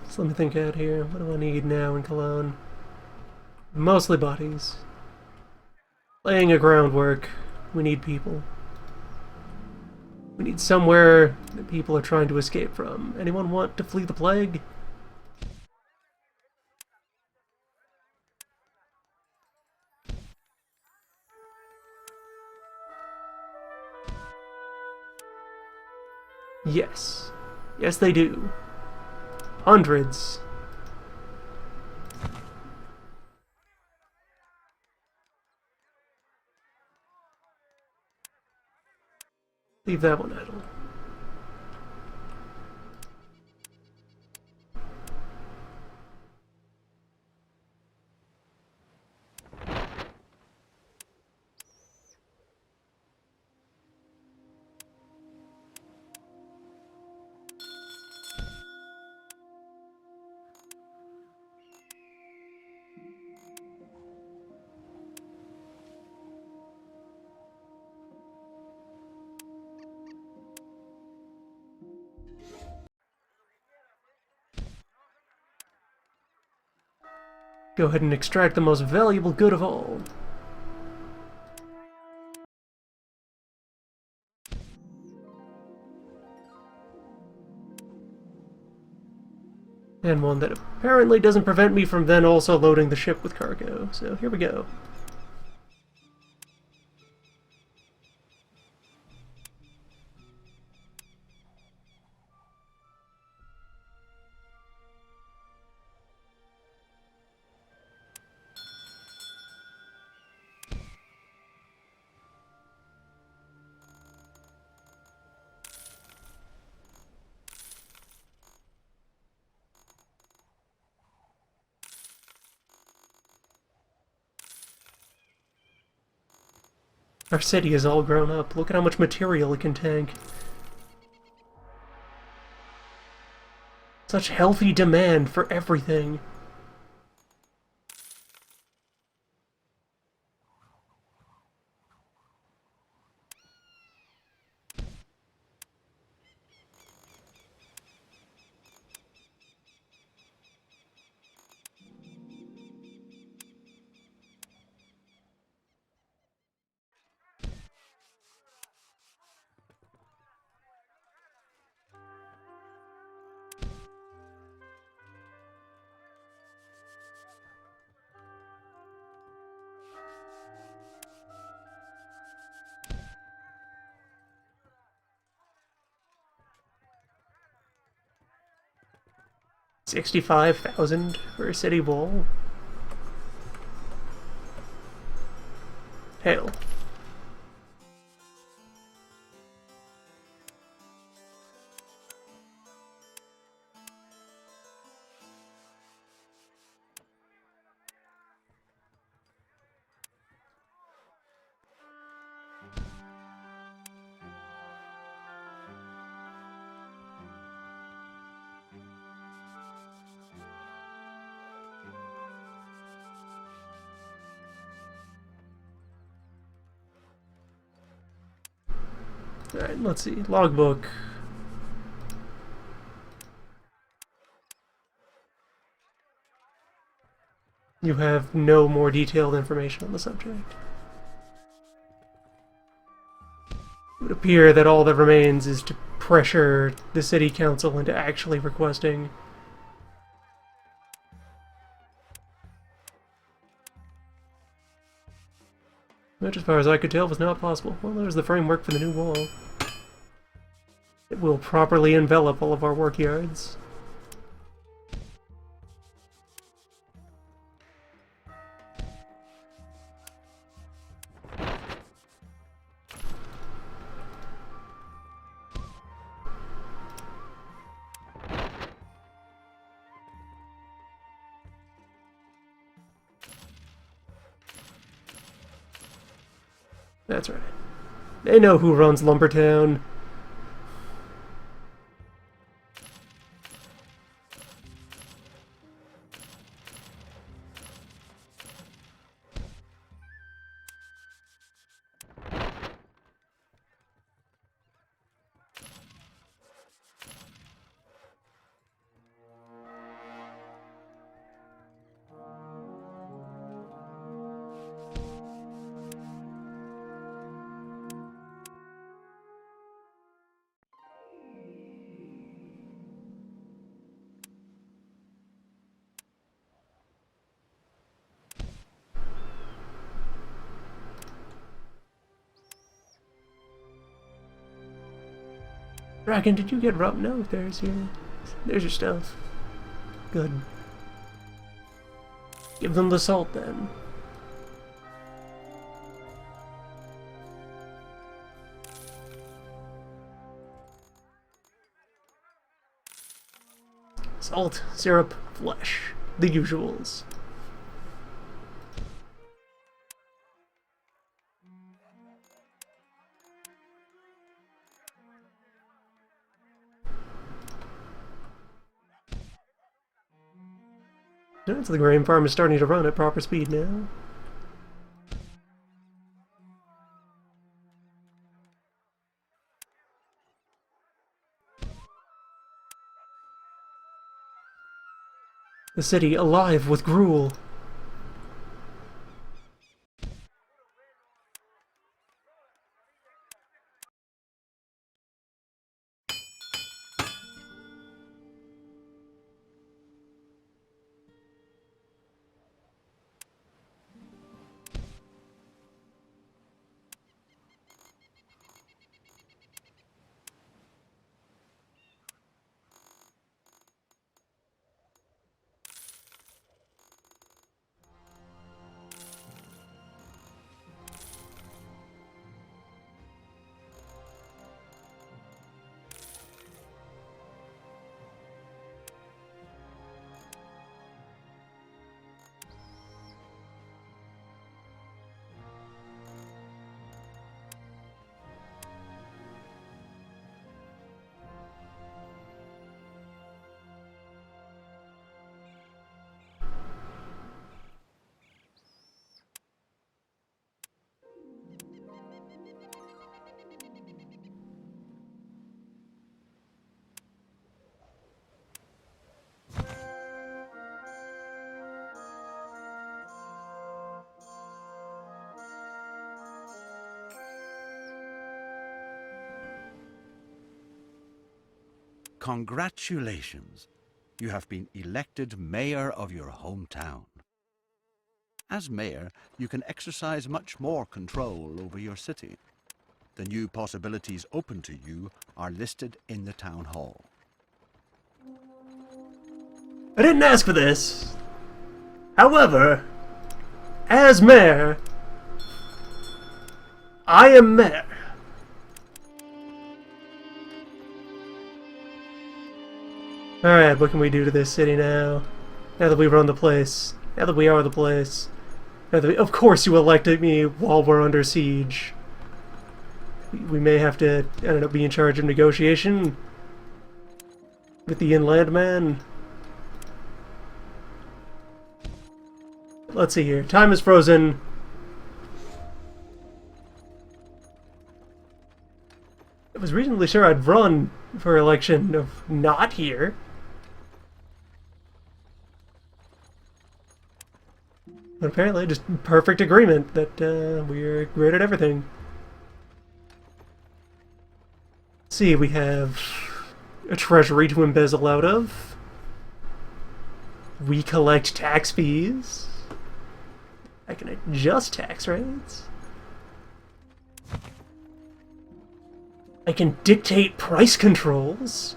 So let me think out here. What do I need now in Cologne? Mostly bodies. Laying a groundwork. We need people. We need somewhere that people are trying to escape from. Anyone want to flee the plague? Yes. Yes, they do. Hundreds. Leave that one idle. Go ahead and extract the most valuable good of all. And one that apparently doesn't prevent me from then also loading the ship with cargo. So here we go. Our city is all grown up. Look at how much material it can tank. Such healthy demand for everything. $65,000 for a city wall. Hell. Alright, let's see. Logbook. You have no more detailed information on the subject. It would appear that all that remains is to pressure the city council into actually requesting which, as far as I could tell, was not possible. Well, there's the framework for the new wall. It will properly envelop all of our work yards. That's right. They know who runs Lumbertown. Dragon, did you get robbed? No, there's your stuff. Good. Give them the salt then. Salt, syrup, flesh. The usuals. So the grain farm is starting to run at proper speed now. The city alive with gruel.
Congratulations. You have been elected mayor of your hometown. As mayor, you can exercise much more control over your city. The new possibilities open to you are listed in the town hall.
I didn't ask for this. However, as mayor, I am mayor. Alright, what can we do to this city now? Now that we run the place. Now that we are the place. Now that of course you elected me while we're under siege. We may have to, I don't know, be in charge of negotiation with the inland man. Let's see here. Time is frozen. I was reasonably sure I'd run for election of not here. But apparently just perfect agreement that we're great at everything. Let's see, we have a treasury to embezzle out of. We collect tax fees. I can adjust tax rates. I can dictate price controls.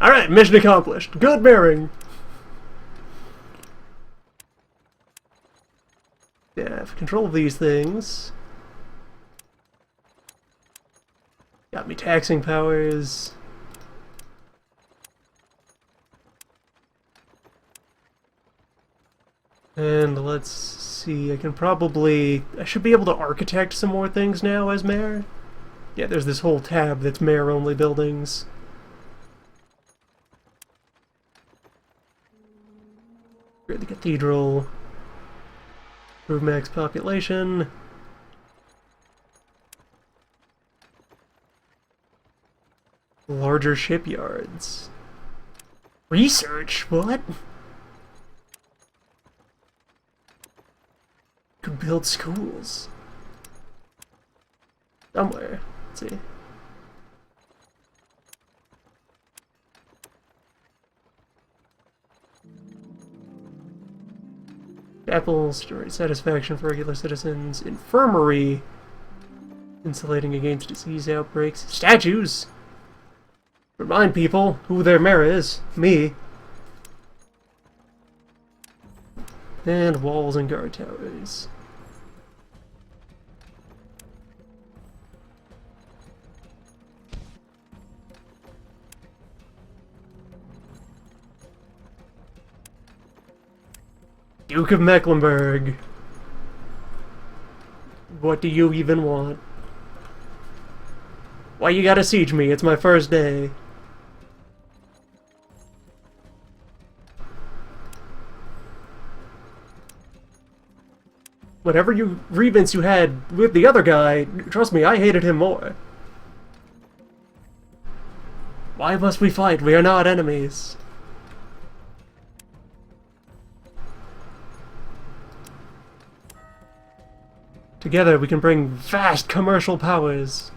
Alright, mission accomplished. Good bearing. Yeah, for control of these things. Got me taxing powers. And let's see, I should be able to architect some more things now as mayor. Yeah, there's this whole tab that's mayor-only buildings. The cathedral. Improve max population. Larger shipyards. Research? What? Could build schools. Somewhere. Let's see. Apples, generate satisfaction for regular citizens. Infirmary. Insulating against disease outbreaks. Statues! Remind people who their mayor is. Me. And walls and guard towers. Duke of Mecklenburg. What do you even want? Why you gotta siege me? It's my first day. Whatever grievance you had with the other guy, trust me, I hated him more. Why must we fight? We are not enemies. Together we can bring vast commercial powers.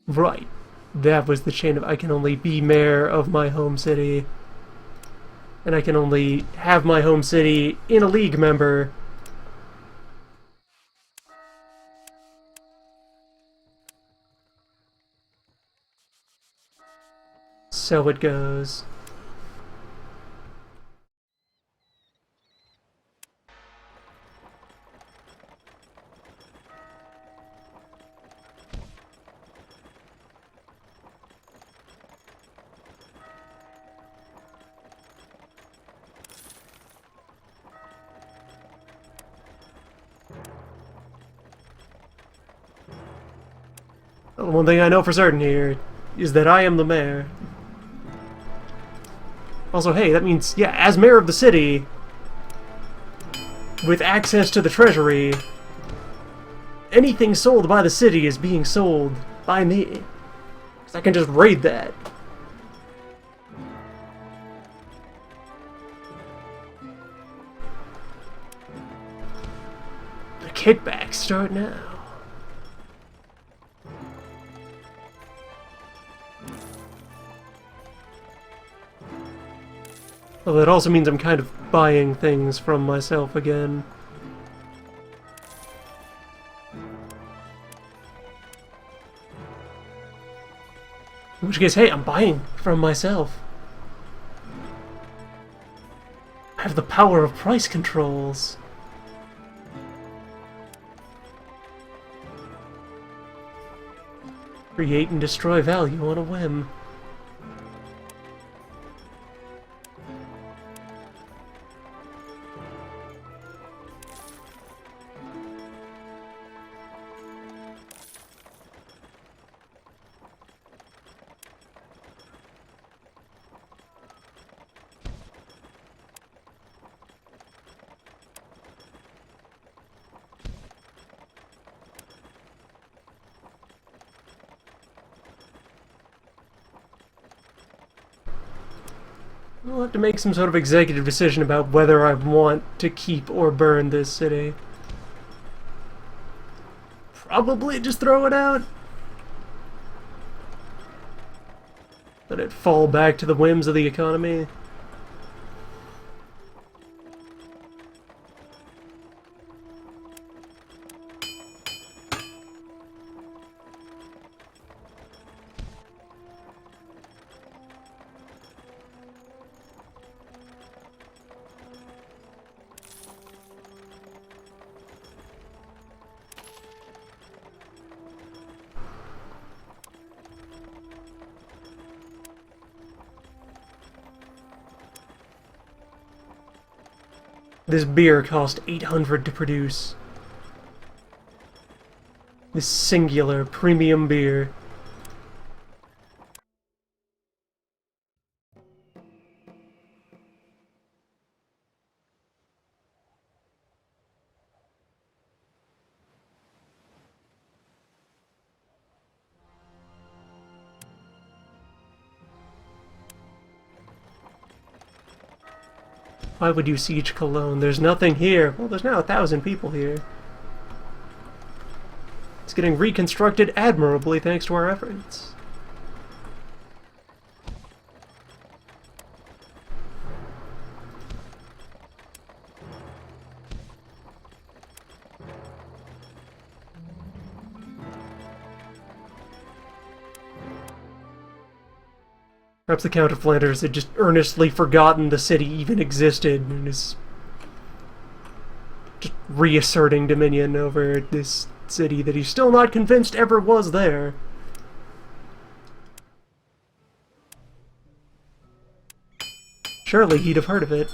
Right. That was the chain of I can only be mayor of my home city. And I can only have my home city in a league member. So it goes. The one thing I know for certain here is that I am the mayor. Also, hey, that means, yeah, as mayor of the city, with access to the treasury, anything sold by the city is being sold by me. Because I can just raid that. The kickbacks start now. Well, that also means I'm kind of buying things from myself again. In which case, hey, I'm buying from myself. I have the power of price controls. Create and destroy value on a whim. I'll have to make some sort of executive decision about whether I want to keep or burn this city. Probably just throw it out. Let it fall back to the whims of the economy. This beer cost 800 to produce. This singular premium beer. Why would you siege Cologne? There's nothing here. Well, there's now 1,000 people here. It's getting reconstructed admirably thanks to our efforts. Perhaps the Count of Flanders had just earnestly forgotten the city even existed and is just reasserting dominion over this city that he's still not convinced ever was there. Surely he'd have heard of it.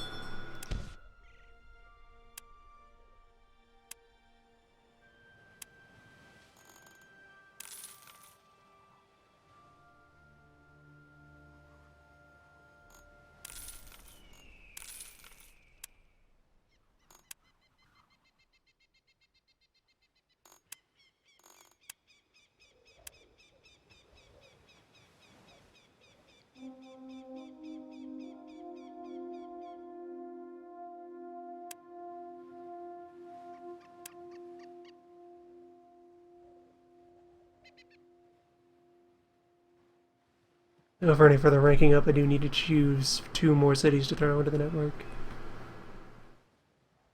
For any further ranking up, I do need to choose 2 more cities to throw into the network.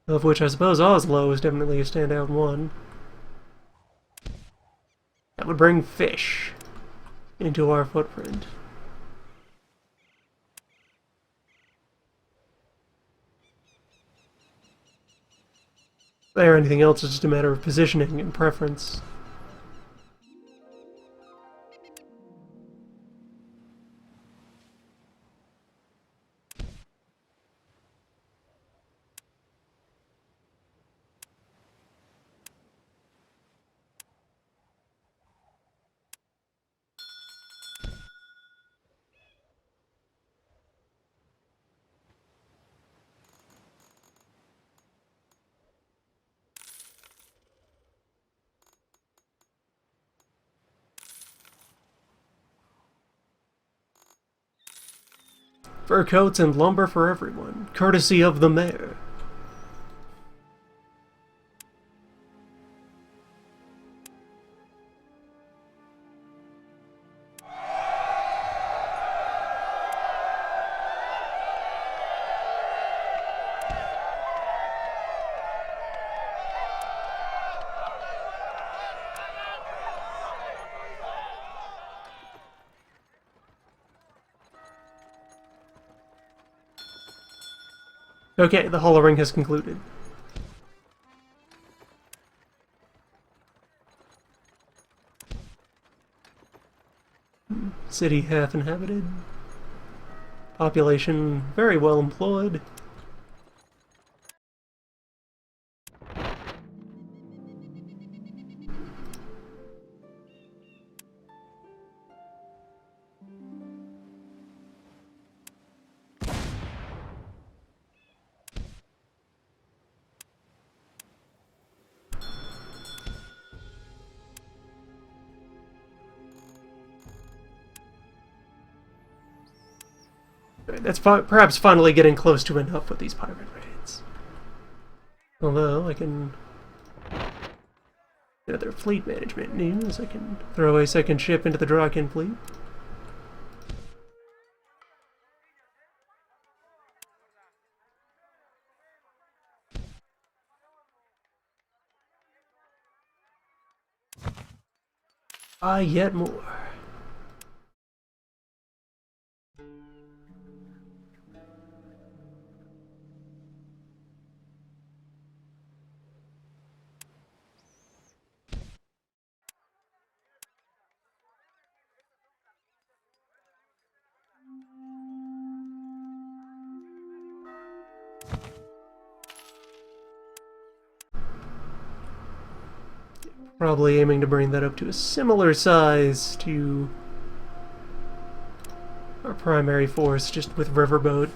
Of which I suppose Oslo is definitely a standout one. That would bring fish into our footprint. There, anything else is just a matter of positioning and preference. Fur coats and lumber for everyone, courtesy of the mayor. Okay, the hollowing has concluded. City half inhabited. Population very well employed. That's perhaps finally getting close to enough with these pirate raids. Although, I can... Another fleet management news. I can throw a second ship into the Draken fleet. Yet more. Probably aiming to bring that up to a similar size to our primary force, just with riverboat.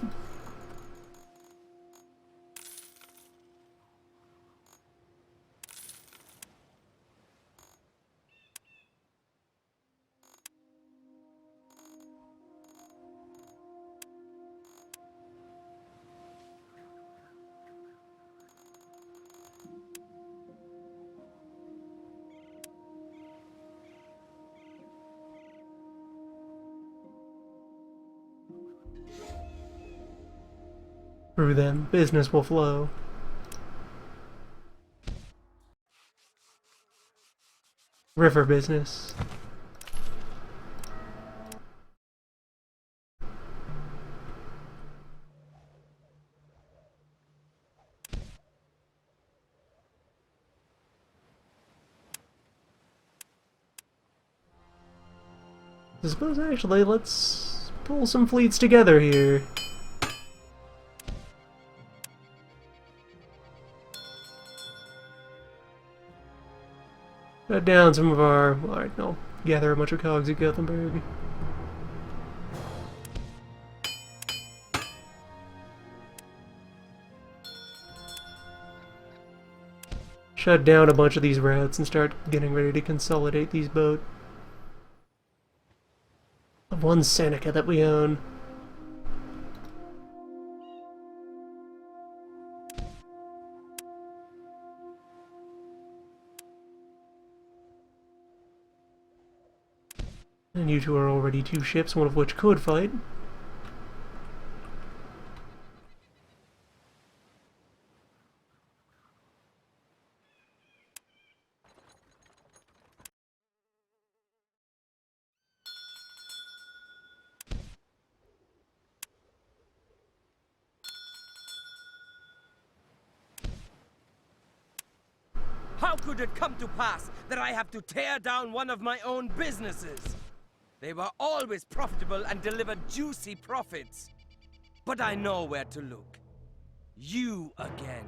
Through them, business will flow. River business. I suppose actually let's pull some fleets together here. Shut down some of our... Alright, no. Gather a bunch of cogs at Gothenburg. Shut down a bunch of these routes and start getting ready to consolidate these boats. The one Seneca that we own. And you two are already 2 ships, one of which could fight.
How could it come to pass that I have to tear down one of my own businesses? They were always profitable and delivered juicy profits. But I know where to look. You again.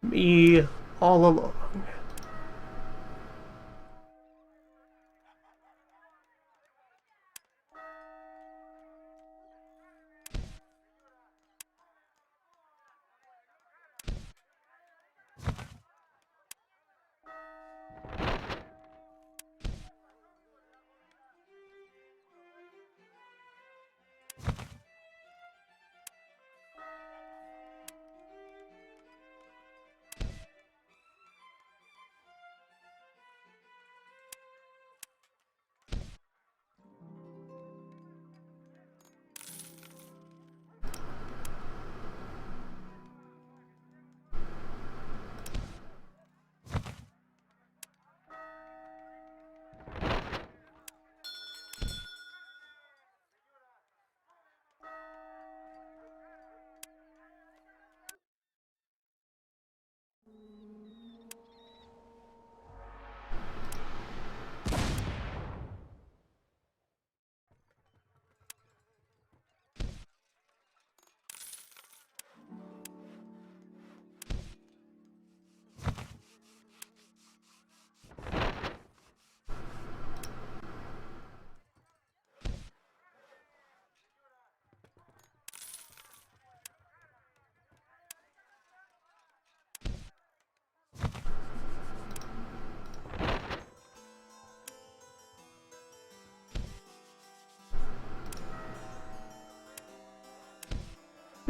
Me all along.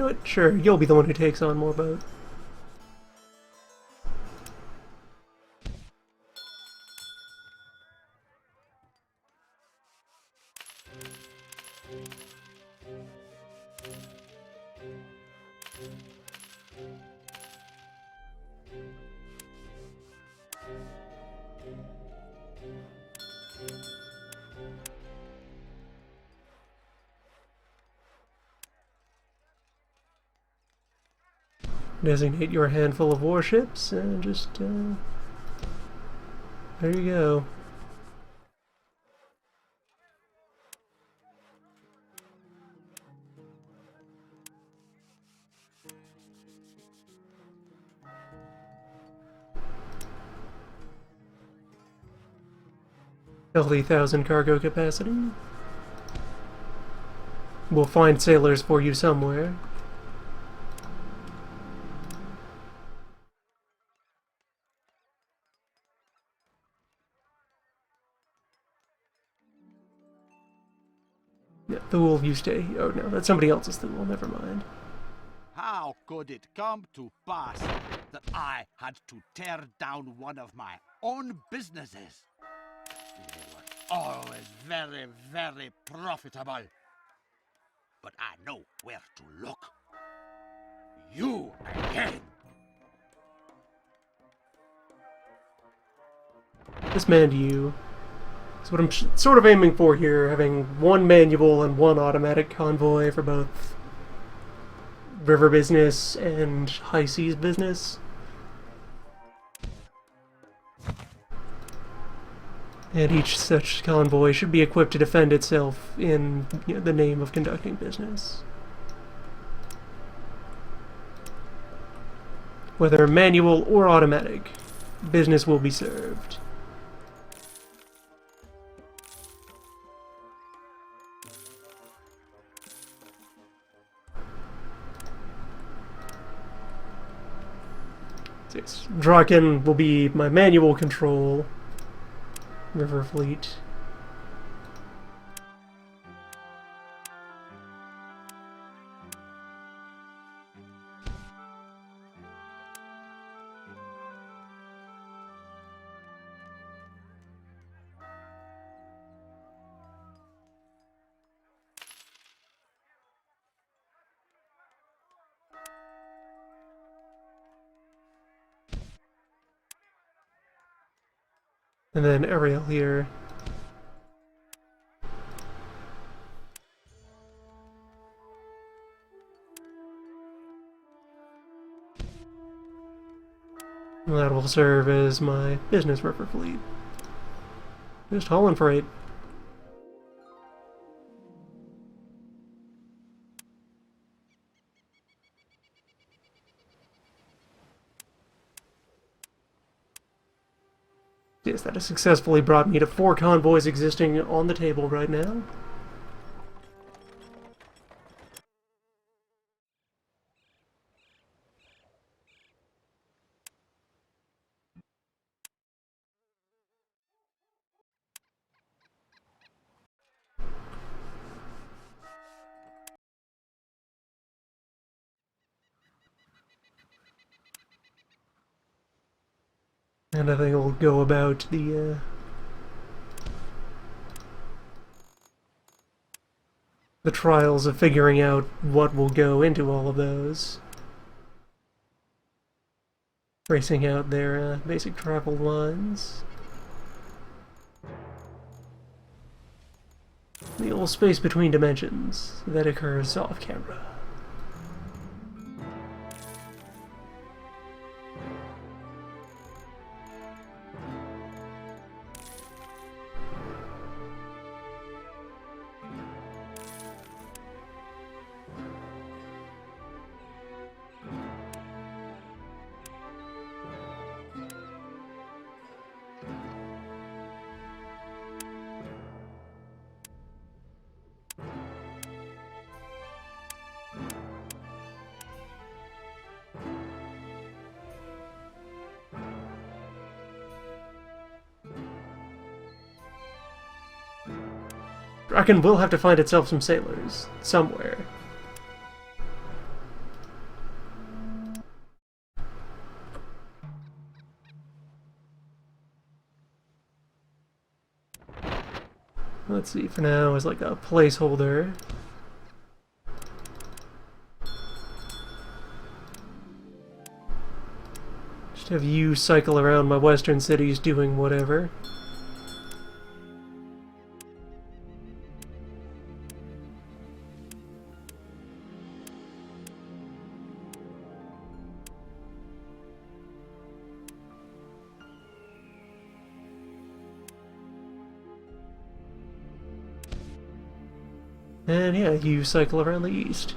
know what? Sure, you'll be the one who takes on more boat. Designate your handful of warships and just, there you go. Healthy 1,000 cargo capacity. We'll find sailors for you somewhere. Yeah, Thule, you stay. Oh no, that's somebody else's Thule, never mind.
How could it come to pass that I had to tear down one of my own businesses? They were always very, very profitable. But I know where to look. You again!
Disband you. That's what I'm sort of aiming for here, having one manual and one automatic convoy for both river business and high seas business. And each such convoy should be equipped to defend itself in, you know, the name of conducting business. Whether manual or automatic, business will be served. Yes, Draken will be my manual control river fleet. And then Ariel here. And that will serve as my business river fleet. Just hauling freight. Yes, that has successfully brought me to 4 convoys existing on the table right now. And I think we'll go about the trials of figuring out what will go into all of those. Tracing out their basic travel lines. The little space between dimensions that occurs off camera. Draken will have to find itself some sailors somewhere. let's see, for now as like a placeholder. Just have you cycle around my western cities doing whatever. And yeah, you cycle around the east.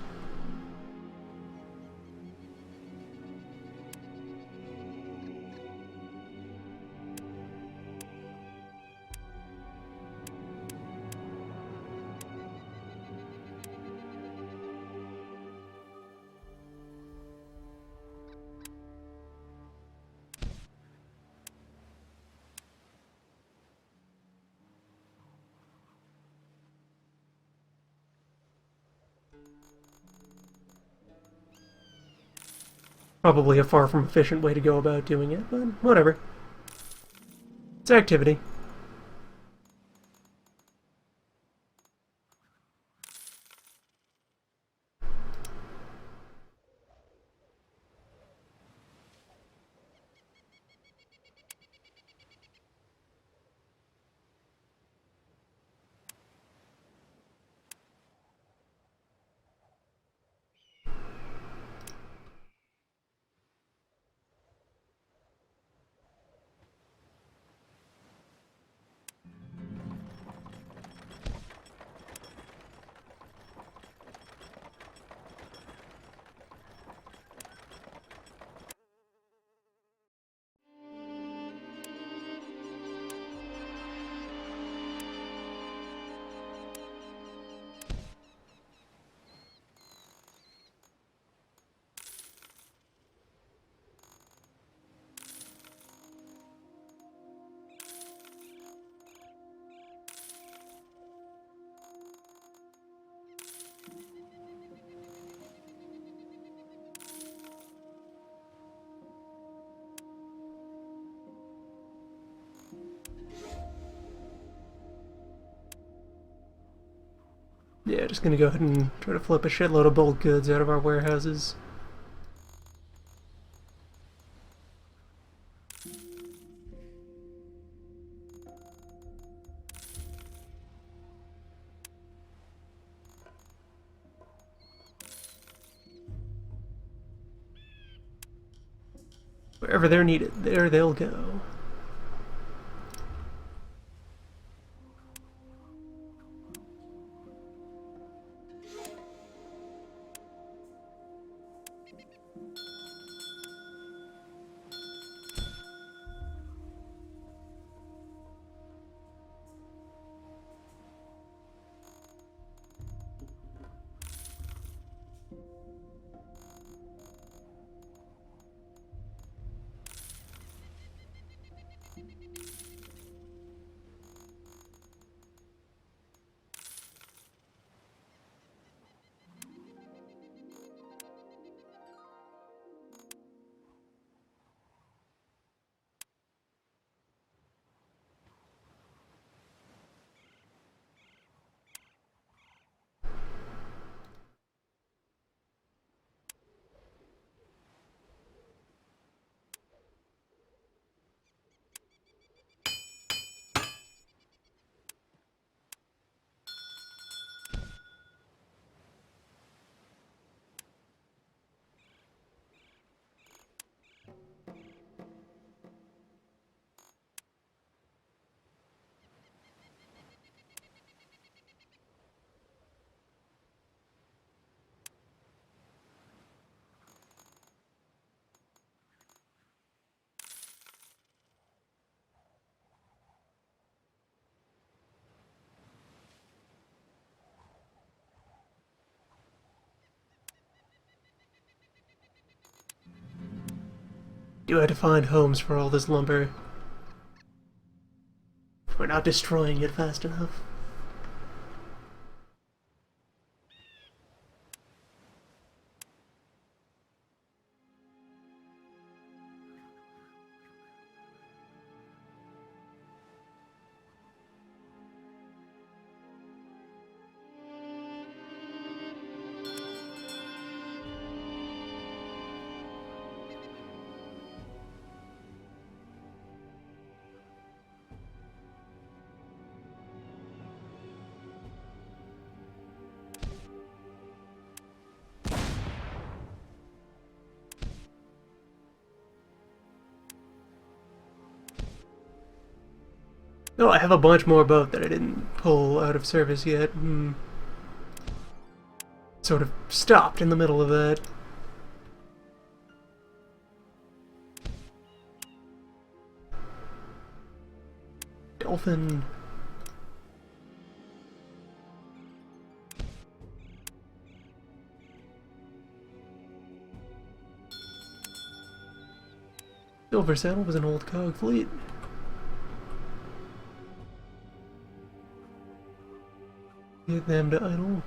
Probably a far from efficient way to go about doing it, but whatever. It's activity. Yeah, just gonna go ahead and try to flip a shitload of bulk goods out of our warehouses. Wherever they're needed, there they'll go. Do I have to find homes for all this lumber? We're not destroying it fast enough. Oh, I have a bunch more boat that I didn't pull out of service yet. Sort of stopped in the middle of that. Dolphin. Silver Saddle was an old cog fleet. Get them to idle.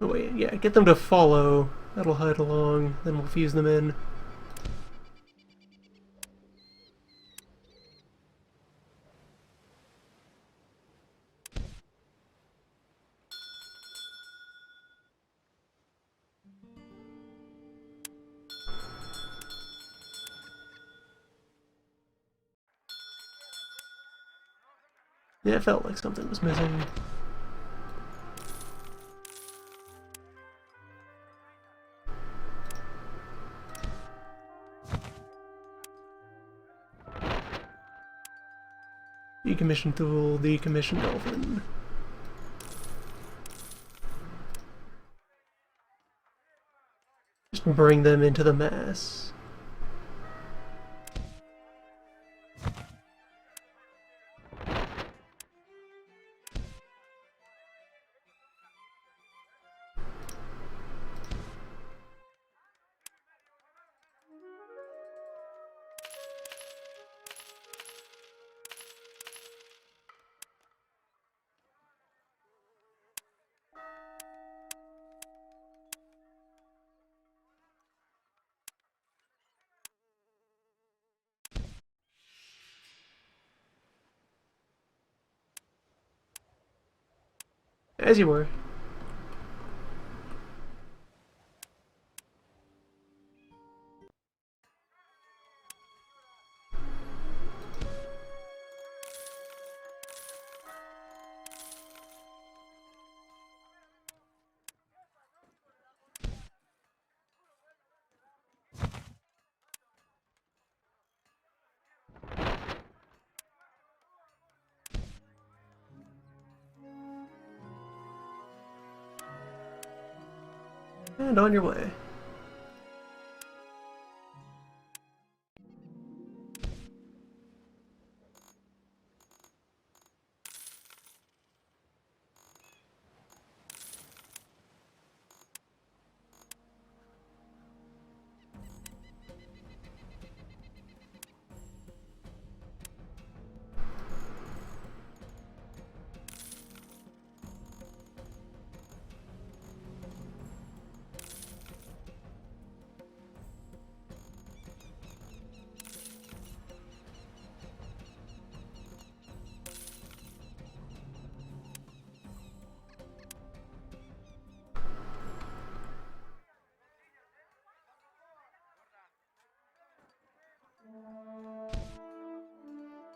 Oh wait, yeah, get them to follow. That'll hide along, then we'll fuse them in. Yeah, it felt like something was missing. Decommissioned Thule, decommissioned Dolphin. Just bring them into the mass. As you were. And on your way.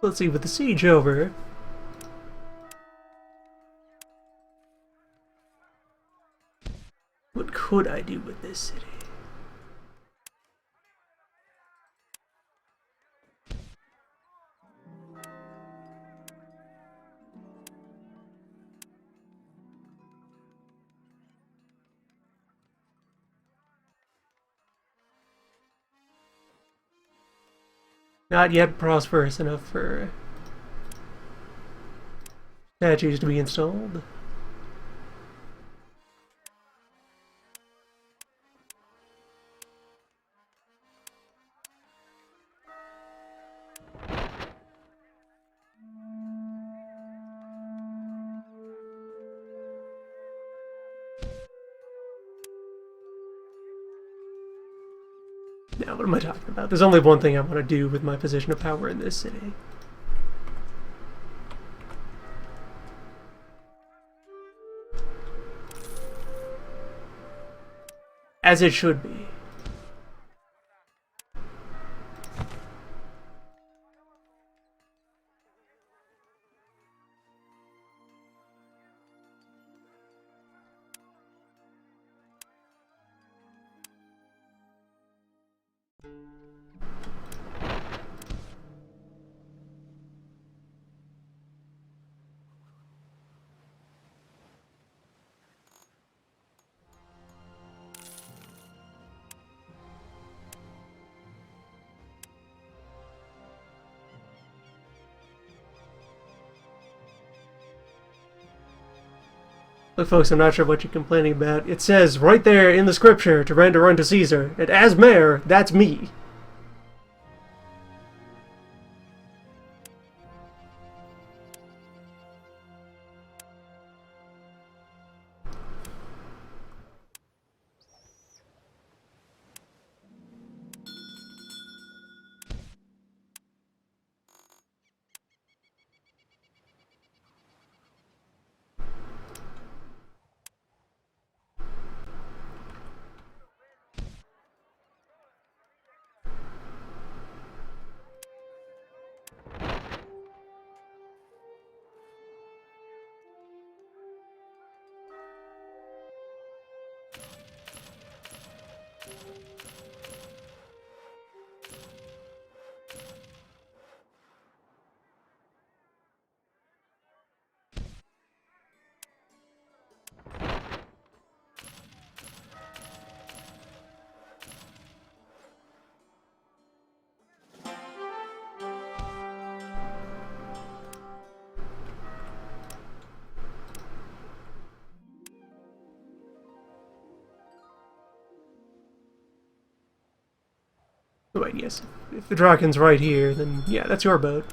Let's see, with the siege over, what could I do with this city? Not yet prosperous enough for statues to be installed. Now, what am I talking about? There's only one thing I want to do with my position of power in this city. As it should be. Look, folks, I'm not sure what you're complaining about. It says right there in the scripture to render unto Caesar, and as mayor, that's me. Wait, yes. If the Draken's right here, then yeah, that's your boat.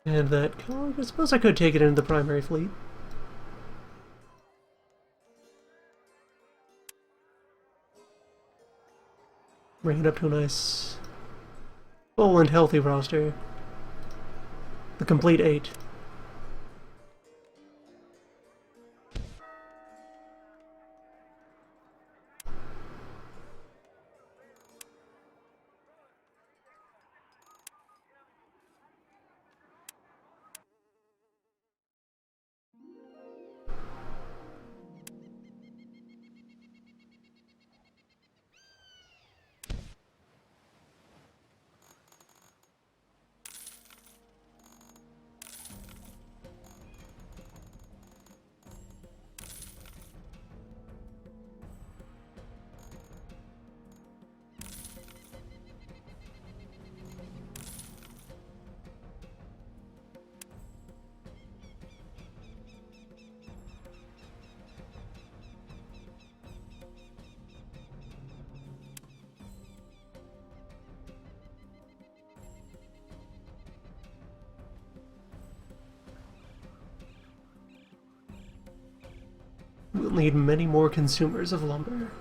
And that, oh, I suppose I could take it into the primary fleet. Bring it up to a nice, full and healthy roster. The complete 8. We'll need many more consumers of lumber.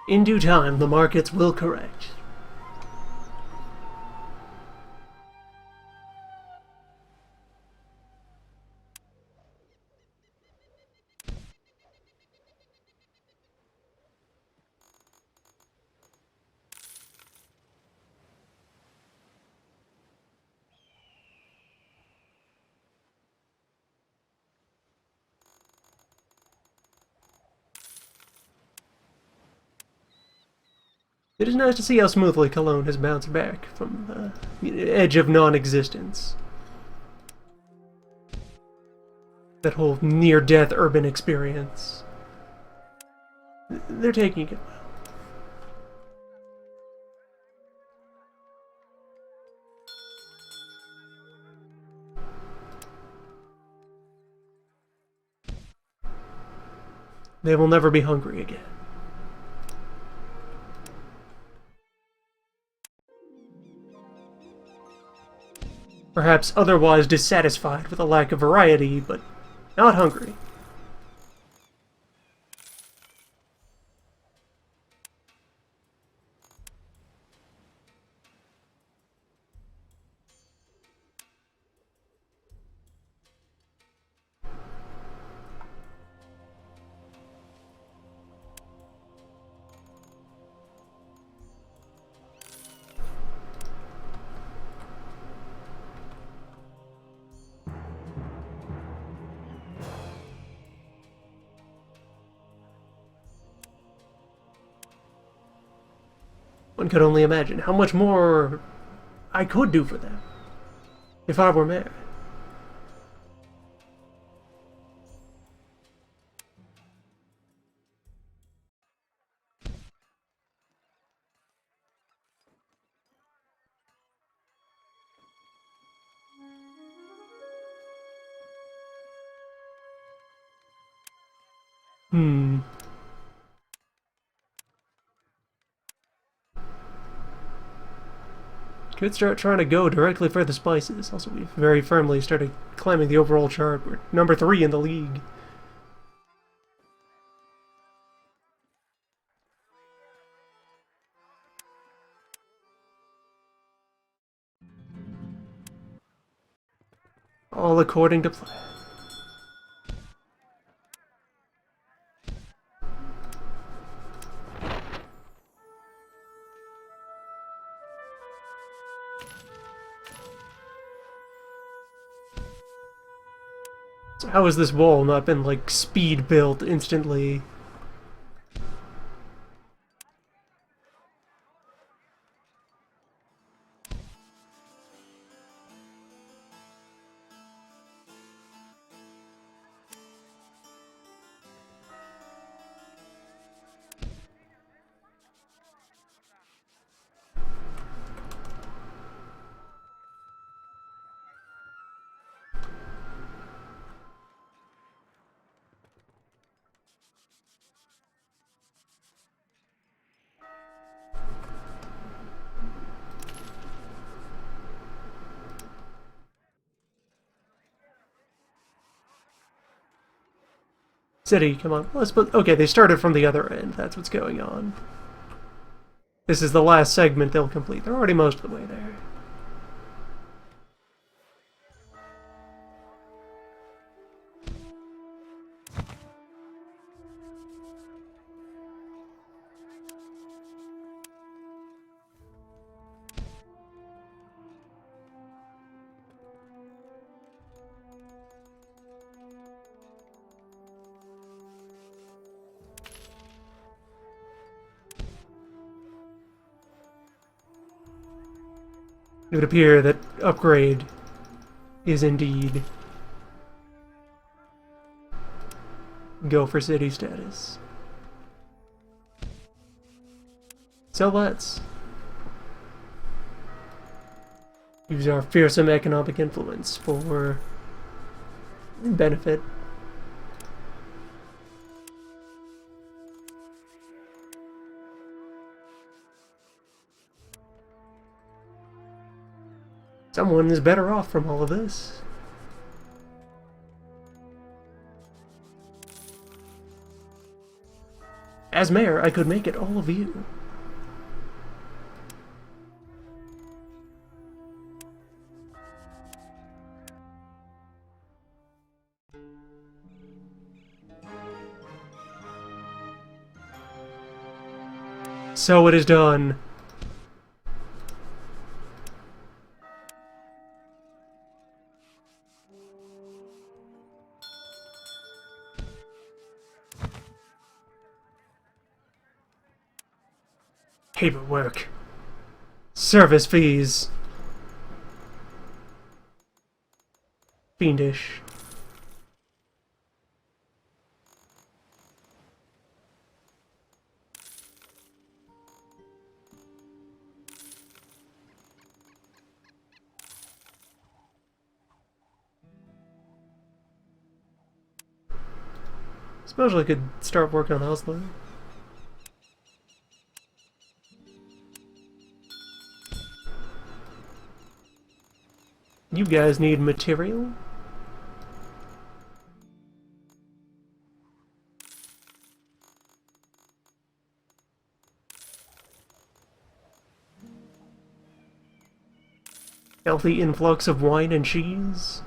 In due time, the markets will correct. It is nice to see how smoothly Cologne has bounced back from the edge of non-existence. That whole near-death urban experience. They're taking it well. They will never be hungry again. Perhaps otherwise dissatisfied with a lack of variety, but not hungry. One could only imagine how much more I could do for them if I were mayor. Could start trying to go directly for the spices. Also, we've very firmly started climbing the overall chart. We're number 3 in the league. All according to plan. So how has this wall not been, like, speed built instantly? City, come on. Let's put... Okay, they started from the other end. That's what's going on. This is the last segment they'll complete. They're already most of the way there. It would appear that upgrade is indeed go for city status. So let's use our fearsome economic influence for benefit. Someone is better off from all of this. As mayor, I could make it all of you. So it is done. Paperwork. Service fees. Fiendish. Suppose I could start working on Oslo. You guys need material? Healthy influx of wine and cheese?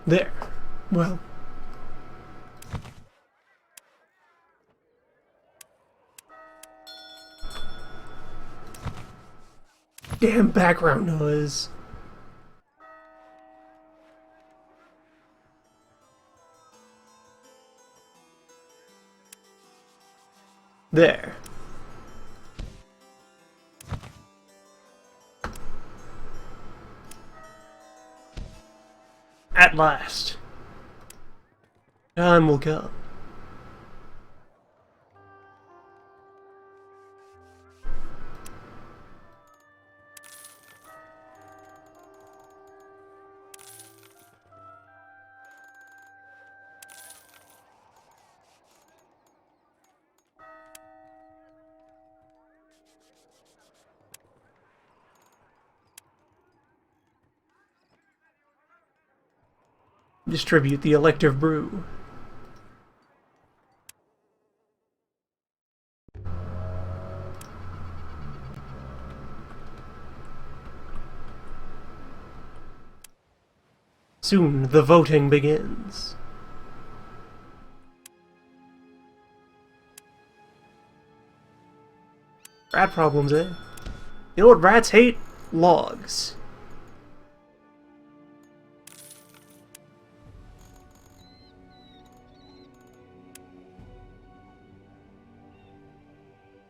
There. Well. Damn background noise. There. At last. Time will come. Distribute the elective brew. Soon the voting begins. Rat problems, eh? You know what rats hate? Logs.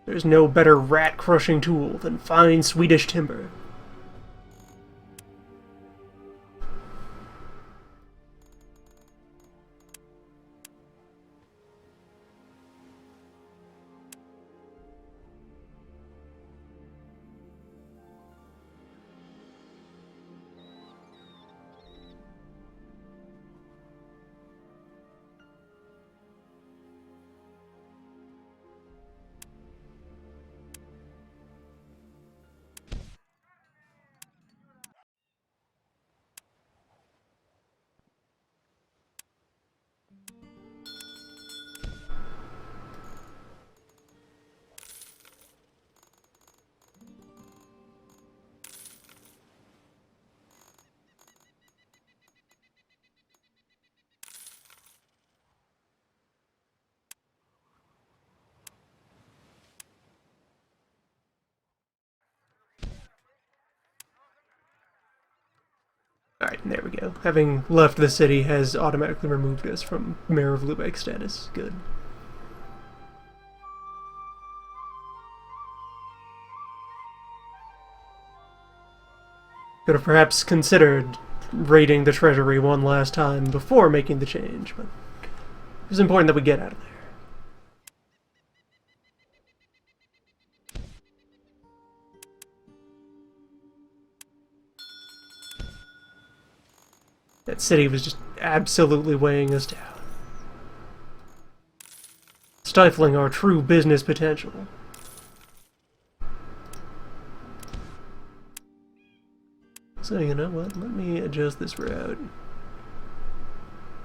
There's no better rat-crushing tool than fine Swedish timber. Alright, there we go. Having left the city has automatically removed us from Mayor of Lubeck status. Good. Could have perhaps considered raiding the treasury one last time before making the change, but it was important that we get out of there. That city was just absolutely weighing us down. Stifling our true business potential. So, you know what? Let me adjust this route.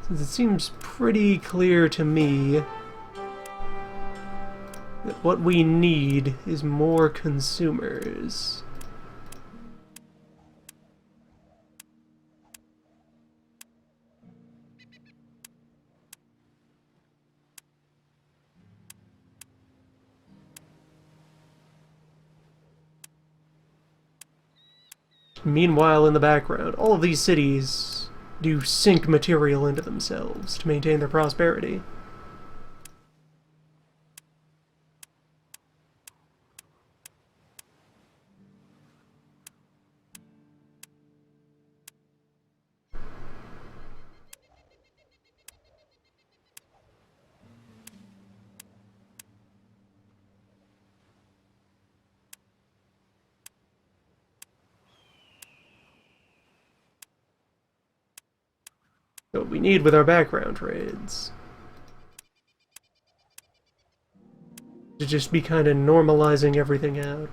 Since it seems pretty clear to me that what we need is more consumers. Meanwhile, in the background, all of these cities do sink material into themselves to maintain their prosperity. What we need with our background trades to just be kind of normalizing everything out.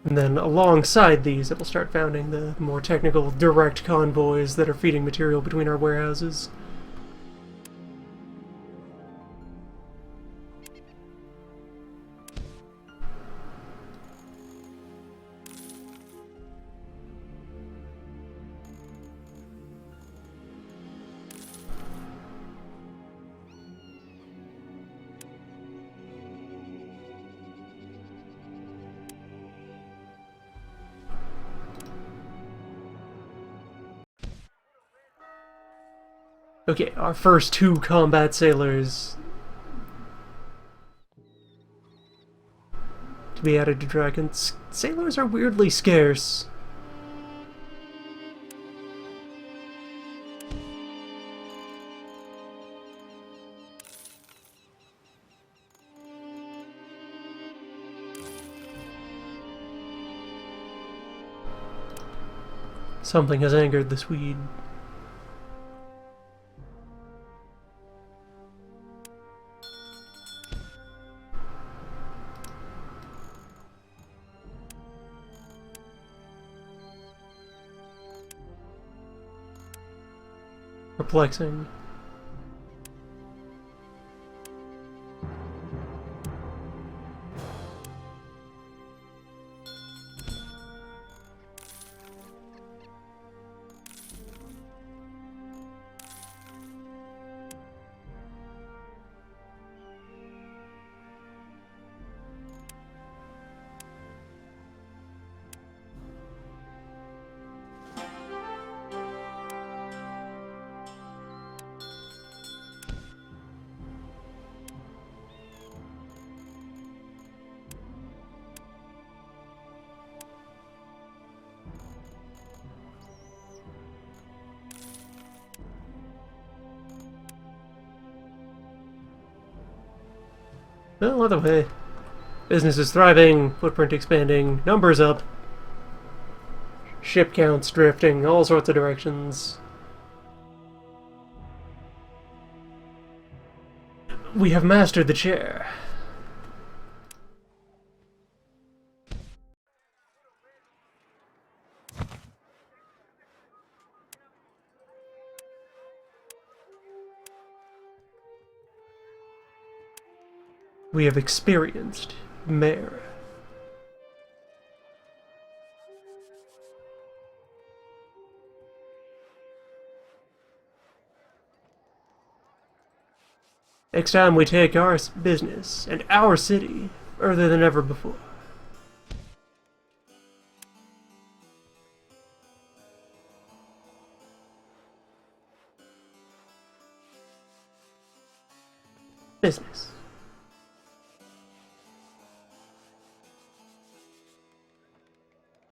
And then alongside these, it will start founding the more technical direct convoys that are feeding material between our warehouses. Okay, our first 2 combat sailors to be added to dragons. Sailors are weirdly scarce. Something has angered the Swede. Perplexing. Well, either way, business is thriving, footprint expanding, numbers up, ship counts drifting, all sorts of directions. We have mastered the chair. we have experienced, Mayor. Next time we take our business and our city further than ever before. Business.